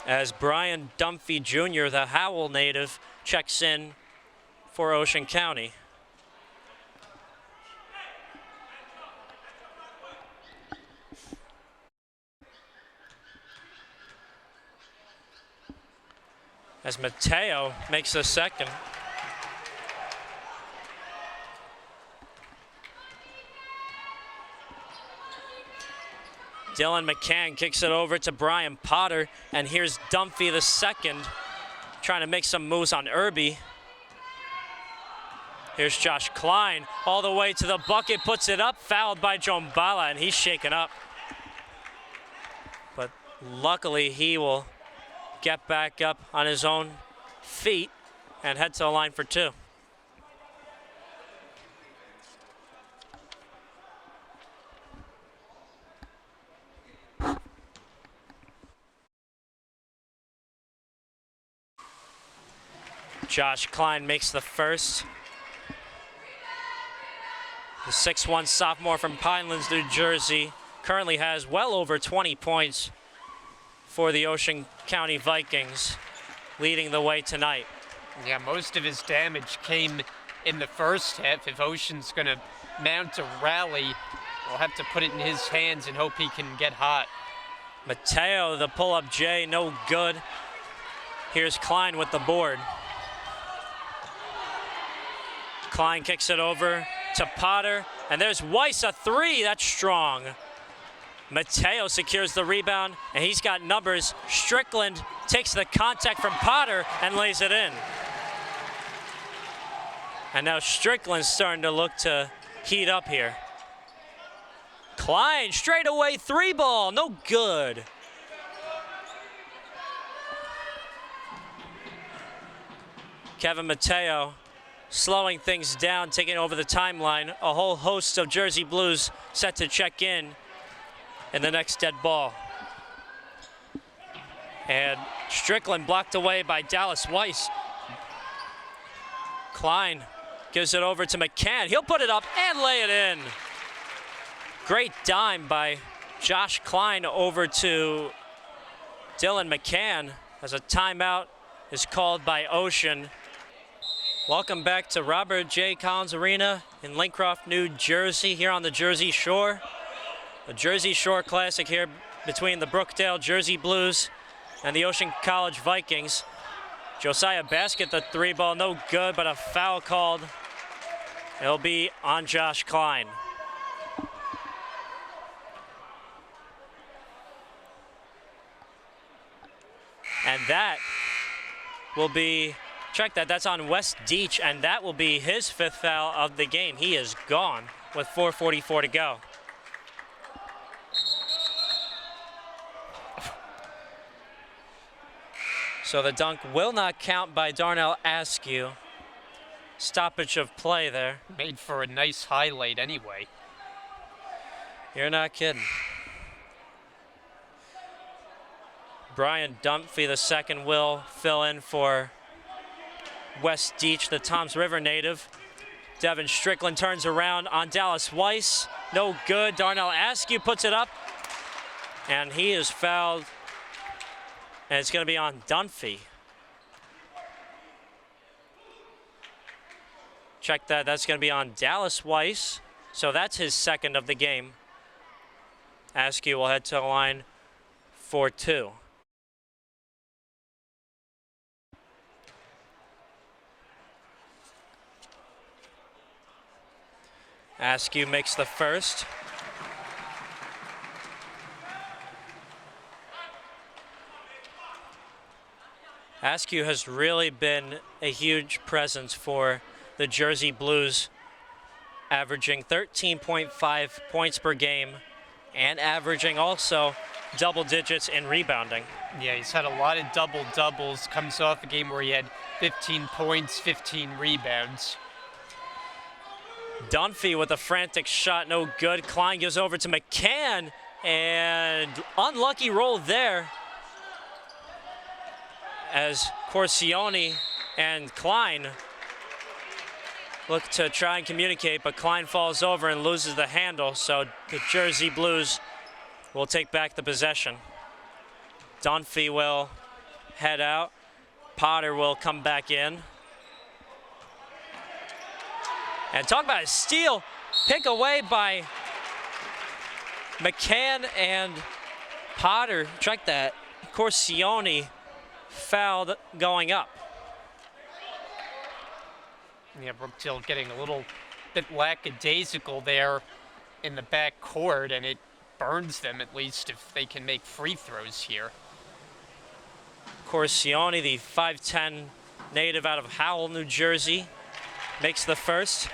as Brian Dunphy Jr., the Howell native, checks in for Ocean County. As Mateo makes the second. Dylan McCann kicks it over to Brian Potter, and here's Dunphy the second, trying to make some moves on Irby. Here's Josh Klein, all the way to the bucket, puts it up, fouled by Jumbala, and he's shaken up. But luckily, he will get back up on his own feet and head to the line for two. Josh Klein makes the first. The 6'1" sophomore from Pinelands, New Jersey, currently has well over 20 points for the Ocean County Vikings, leading the way tonight. Yeah, most of his damage came in the first half. If Ocean's going to mount a rally, we'll have to put it in his hands and hope he can get hot. Mateo, the pull-up J, no good. Here's Klein with the board. Klein kicks it over to Potter, and there's Weiss, a three, that's strong. Mateo secures the rebound, and he's got numbers. Strickland takes the contact from Potter and lays it in. And now Strickland's starting to look to heat up here. Klein, straight away three ball, no good. Kevin Mateo slowing things down, taking over the timeline. A whole host of Jersey Blues set to check in the next dead ball. And Strickland blocked away by Dallas Weiss. Klein gives it over to McCann. He'll put it up and lay it in. Great dime by Josh Klein over to Dylan McCann as a timeout is called by Ocean. Welcome back to Robert J. Collins Arena in Lincroft, New Jersey, here on the Jersey Shore. A Jersey Shore Classic here between the Brookdale Jersey Blues and the Ocean College Vikings. Josiah Basket, the three ball, no good, but a foul called. It'll be on Josh Klein. And that will be, check that, that's on Wes Deach, and that will be his fifth foul of the game. He is gone with 4:44 to go. So the dunk will not count by Darnell Askew. Stoppage of play there. Made for a nice highlight anyway. You're not kidding. Brian Dunphy II will fill in for Wes Deach, the Toms River native. Devin Strickland turns around on Dallas Weiss. No good. Darnell Askew puts it up, and he is fouled. And it's going to be on Dunphy. Check that. That's going to be on Dallas Weiss. So that's his second of the game. Askew will head to the line for two. Askew makes the first. Askew has really been a huge presence for the Jersey Blues, averaging 13.5 points per game and averaging also double digits in rebounding. Yeah, he's had a lot of double-doubles. Comes off a game where he had 15 points, 15 rebounds. Dunphy with a frantic shot, no good. Klein gives over to McCann, and unlucky roll there as Corsione and Klein look to try and communicate, but Klein falls over and loses the handle, so the Jersey Blues will take back the possession. Dunphy will head out. Potter will come back in. And talk about a steal, pick away by McCann and Potter. Check that. Corsione fouled going up. Yeah, Brookdale getting a little bit lackadaisical there in the back court, and it burns them at least if they can make free throws here. Corsione, the 5'10 native out of Howell, New Jersey, makes the first.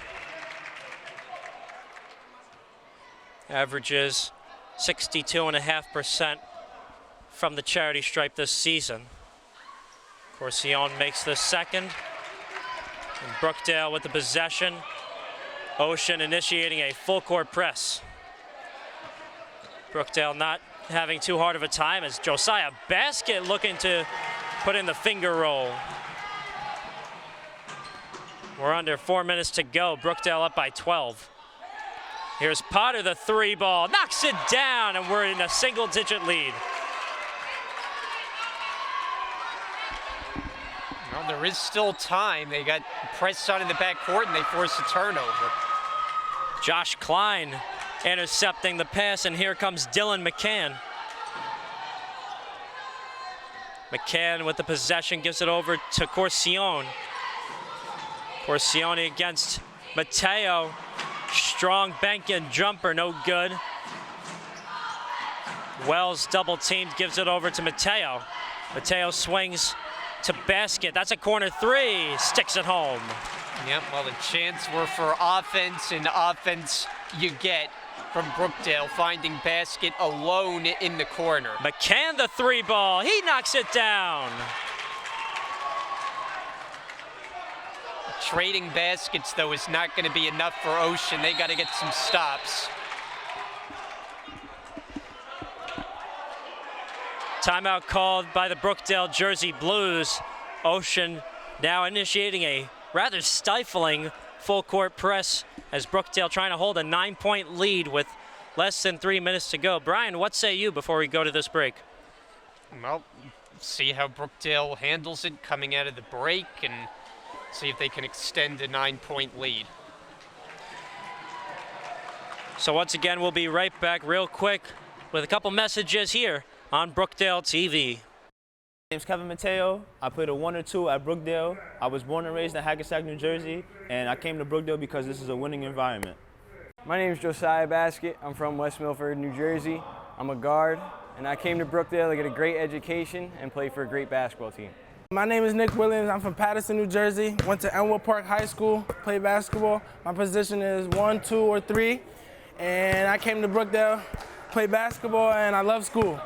Averages 62.5% from the charity stripe this season. Corsione makes the second. And Brookdale with the possession. Ocean initiating a full court press. Brookdale not having too hard of a time as Josiah Basket looking to put in the finger roll. We're under 4 minutes to go. Brookdale up by 12. Here's Potter, the three ball, knocks it down, and we're in a single-digit lead. Well, Well, there is still time. They got pressed on in the backcourt and they force a turnover. Josh Klein intercepting the pass, and here comes Dylan McCann. McCann with the possession gives it over to Corcione. Corcione against Mateo. Strong bank and jumper, no good. Wells double teamed, gives it over to Mateo. Mateo swings to basket. That's a corner three, sticks it home. Yep, well, the chants were for offense, and offense you get from Brookdale, finding basket alone in the corner. McCann the three ball, he knocks it down. Trading baskets, though, is not going to be enough for Ocean. They got to get some stops. Timeout called by the Brookdale Jersey Blues. Ocean now initiating a rather stifling full court press as Brookdale trying to hold a 9-point lead with less than 3 minutes to go. Brian, what say you before we go to this break? Well, see how Brookdale handles it coming out of the break and see if they can extend a 9-point lead. So once again, we'll be right back real quick with a couple messages here on Brookdale TV. My name's Kevin Mateo. I played a 1 or 2 at Brookdale. I was born and raised in Hackensack, New Jersey, and I came to Brookdale because this is a winning environment. My name is Josiah Baskett. I'm from West Milford, New Jersey. I'm a guard, and I came to Brookdale to get a great education and play for a great basketball team. My name is Nick Williams. I'm from Patterson, New Jersey. Went to Elmwood Park High School, played basketball. My position is 1, 2, or 3, and I came to Brookdale, play basketball, and I love school.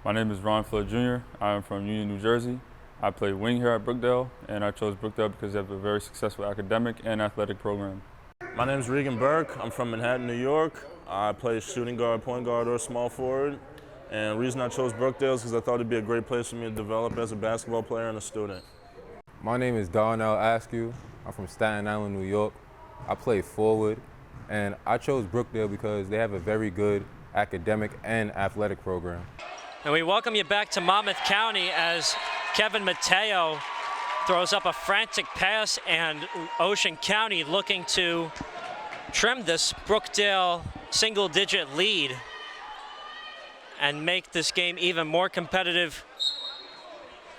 My name is Ron Flood Jr. I'm from Union, New Jersey. I play wing here at Brookdale, and I chose Brookdale because they have a very successful academic and athletic program. My name is Regan Burke. I'm from Manhattan, New York. I play shooting guard, point guard, or small forward. And the reason I chose Brookdale is because I thought it'd be a great place for me to develop as a basketball player and a student. My name is Darnell Askew. I'm from Staten Island, New York. I play forward, and I chose Brookdale because they have a very good academic and athletic program. And we welcome you back to Monmouth County as Kevin Mateo throws up a frantic pass, and Ocean County looking to trim this Brookdale single-digit lead and make this game even more competitive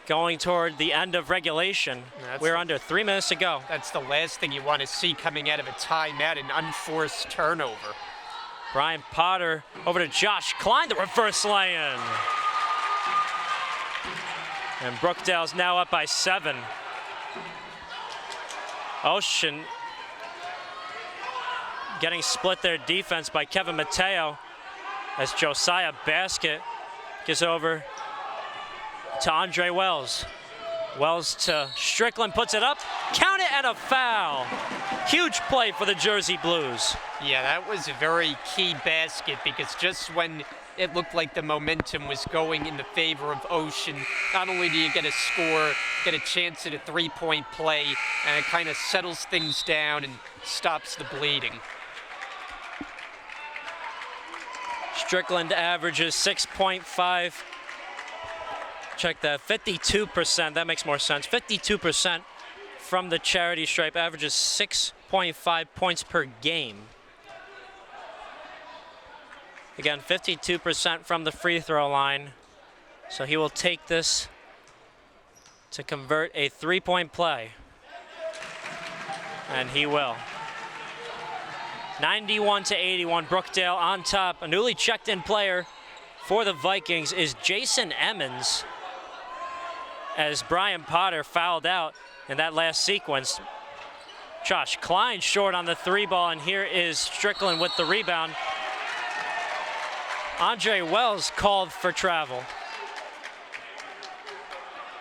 going toward the end of regulation. We're under 3 minutes to go. That's the last thing you want to see coming out of a timeout, an unforced turnover. Brian Potter over to Josh Klein, the reverse lay-in. And Brookdale's now up by 7. Ocean getting split their defense by Kevin Mateo as Josiah Baskett gives over to Andre Wells. Wells to Strickland, puts it up, count it, and a foul. Huge play for the Jersey Blues. Yeah, that was a very key basket because just when it looked like the momentum was going in the favor of Ocean, not only do you get a score, get a chance at a three-point play, and it kind of settles things down and stops the bleeding. Strickland averages 6.5. Check that, 52%, that makes more sense. 52% from the charity stripe, averages 6.5 points per game. Again, 52% from the free throw line. So he will take this to convert a three-point play. And he will. 91-81, Brookdale on top. A newly checked-in player for the Vikings is Jason Emmons, as Brian Potter fouled out in that last sequence. Josh Klein short on the three ball, and here is Strickland with the rebound. Andre Wells called for travel.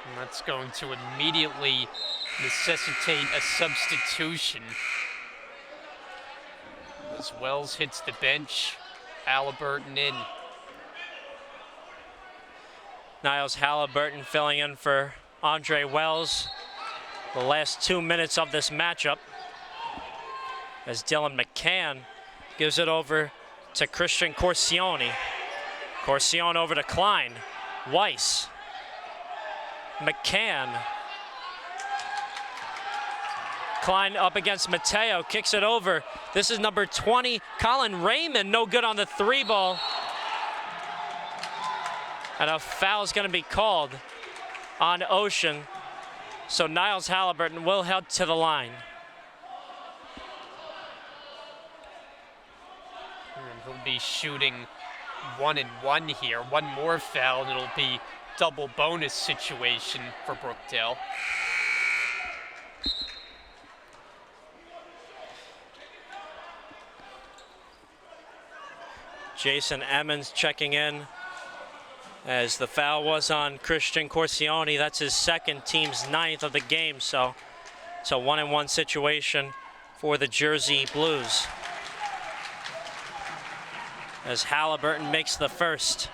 And that's going to immediately necessitate a substitution. As Wells hits the bench, Halliburton in. Niles Halliburton filling in for Andre Wells the last 2 minutes of this matchup, as Dylan McCann gives it over to Christian Corcione. Corcione over to Klein. Weiss. McCann. Klein up against Mateo, kicks it over. This is number 20, Colin Raymond, no good on the 3-ball. And a foul is going to be called on Ocean. So Niles Halliburton will head to the line. And he'll be shooting 1-and-1 here. One more foul, and it'll be double bonus situation for Brookdale. Jason Emmons checking in as the foul was on Christian Corsione. That's his second, team's 9th of the game, so it's a 1-and-1 situation for the Jersey Blues. As Halliburton makes the first.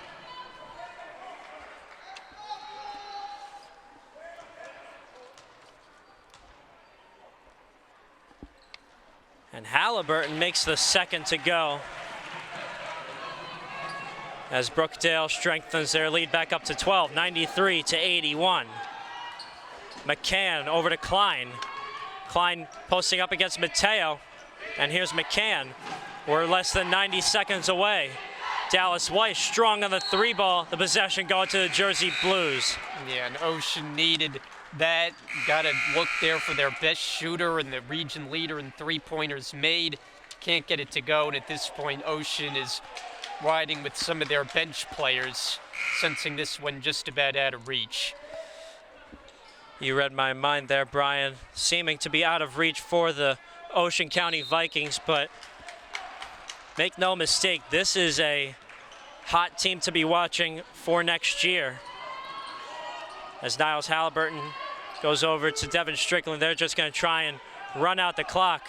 And Halliburton makes the second to go, as Brookdale strengthens their lead back up to 12, 93-81. McCann over to Klein. Klein posting up against Mateo, and here's McCann. We're less than 90 seconds away. Dallas Weiss strong on the 3-ball. The possession going to the Jersey Blues. Yeah, and Ocean needed that. Got to look there for their best shooter and the region leader in 3-pointers made. Can't get it to go, and at this point, Ocean is riding with some of their bench players, sensing this one just about out of reach. You read my mind there, Brian. Seeming to be out of reach for the Ocean County Vikings, but make no mistake, this is a hot team to be watching for next year. As Niles Halliburton goes over to Devin Strickland, they're just going to try and run out the clock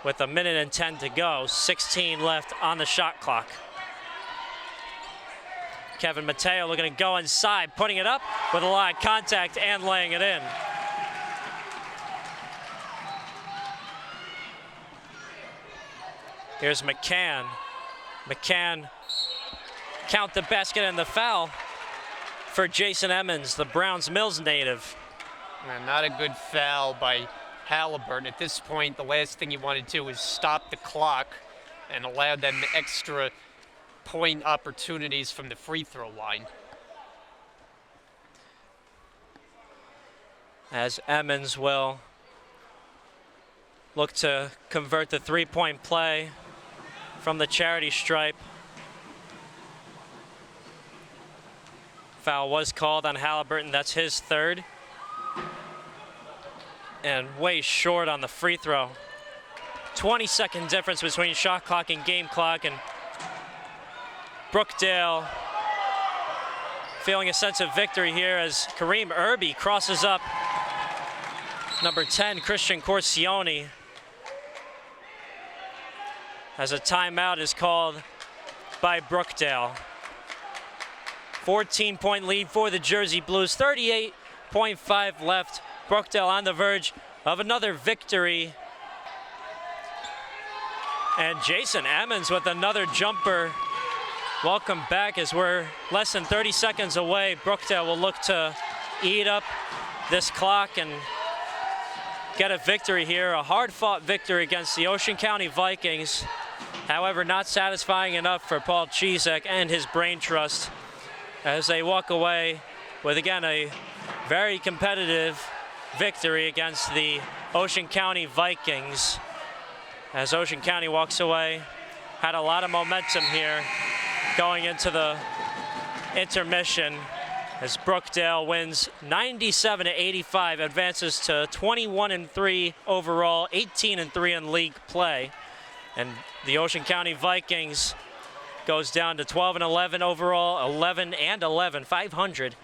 with 1:10 to go, 16 left on the shot clock. Kevin Mateo looking to go inside, putting it up with a lot of contact and laying it in. Here's McCann. McCann count the basket and the foul for Jason Emmons, the Browns Mills native. And not a good foul by Halliburton. At this point, the last thing you want to do is stop the clock and allow them extra point opportunities from the free throw line. As Emmons will look to convert the 3-point play from the charity stripe. Foul was called on Halliburton. That's his third. And way short on the free throw. 20-second difference between shot clock and game clock, and Brookdale feeling a sense of victory here as Kareem Irby crosses up number 10, Christian Corsione, as a timeout is called by Brookdale. 14-point lead for the Jersey Blues, 38.5 left. Brookdale on the verge of another victory. And Jason Emmons with another jumper. Welcome back as we're less than 30 seconds away. Brookdale will look to eat up this clock and get a victory here, a hard-fought victory against the Ocean County Vikings. However, not satisfying enough for Paul Chizek and his brain trust as they walk away with, again, a very competitive victory against the Ocean County Vikings. As Ocean County walks away, had a lot of momentum here going into the intermission as Brookdale wins 97-85, advances to 21-3 overall, 18-3 in league play. And the Ocean County Vikings goes down to 12-11 overall, 11-11, 500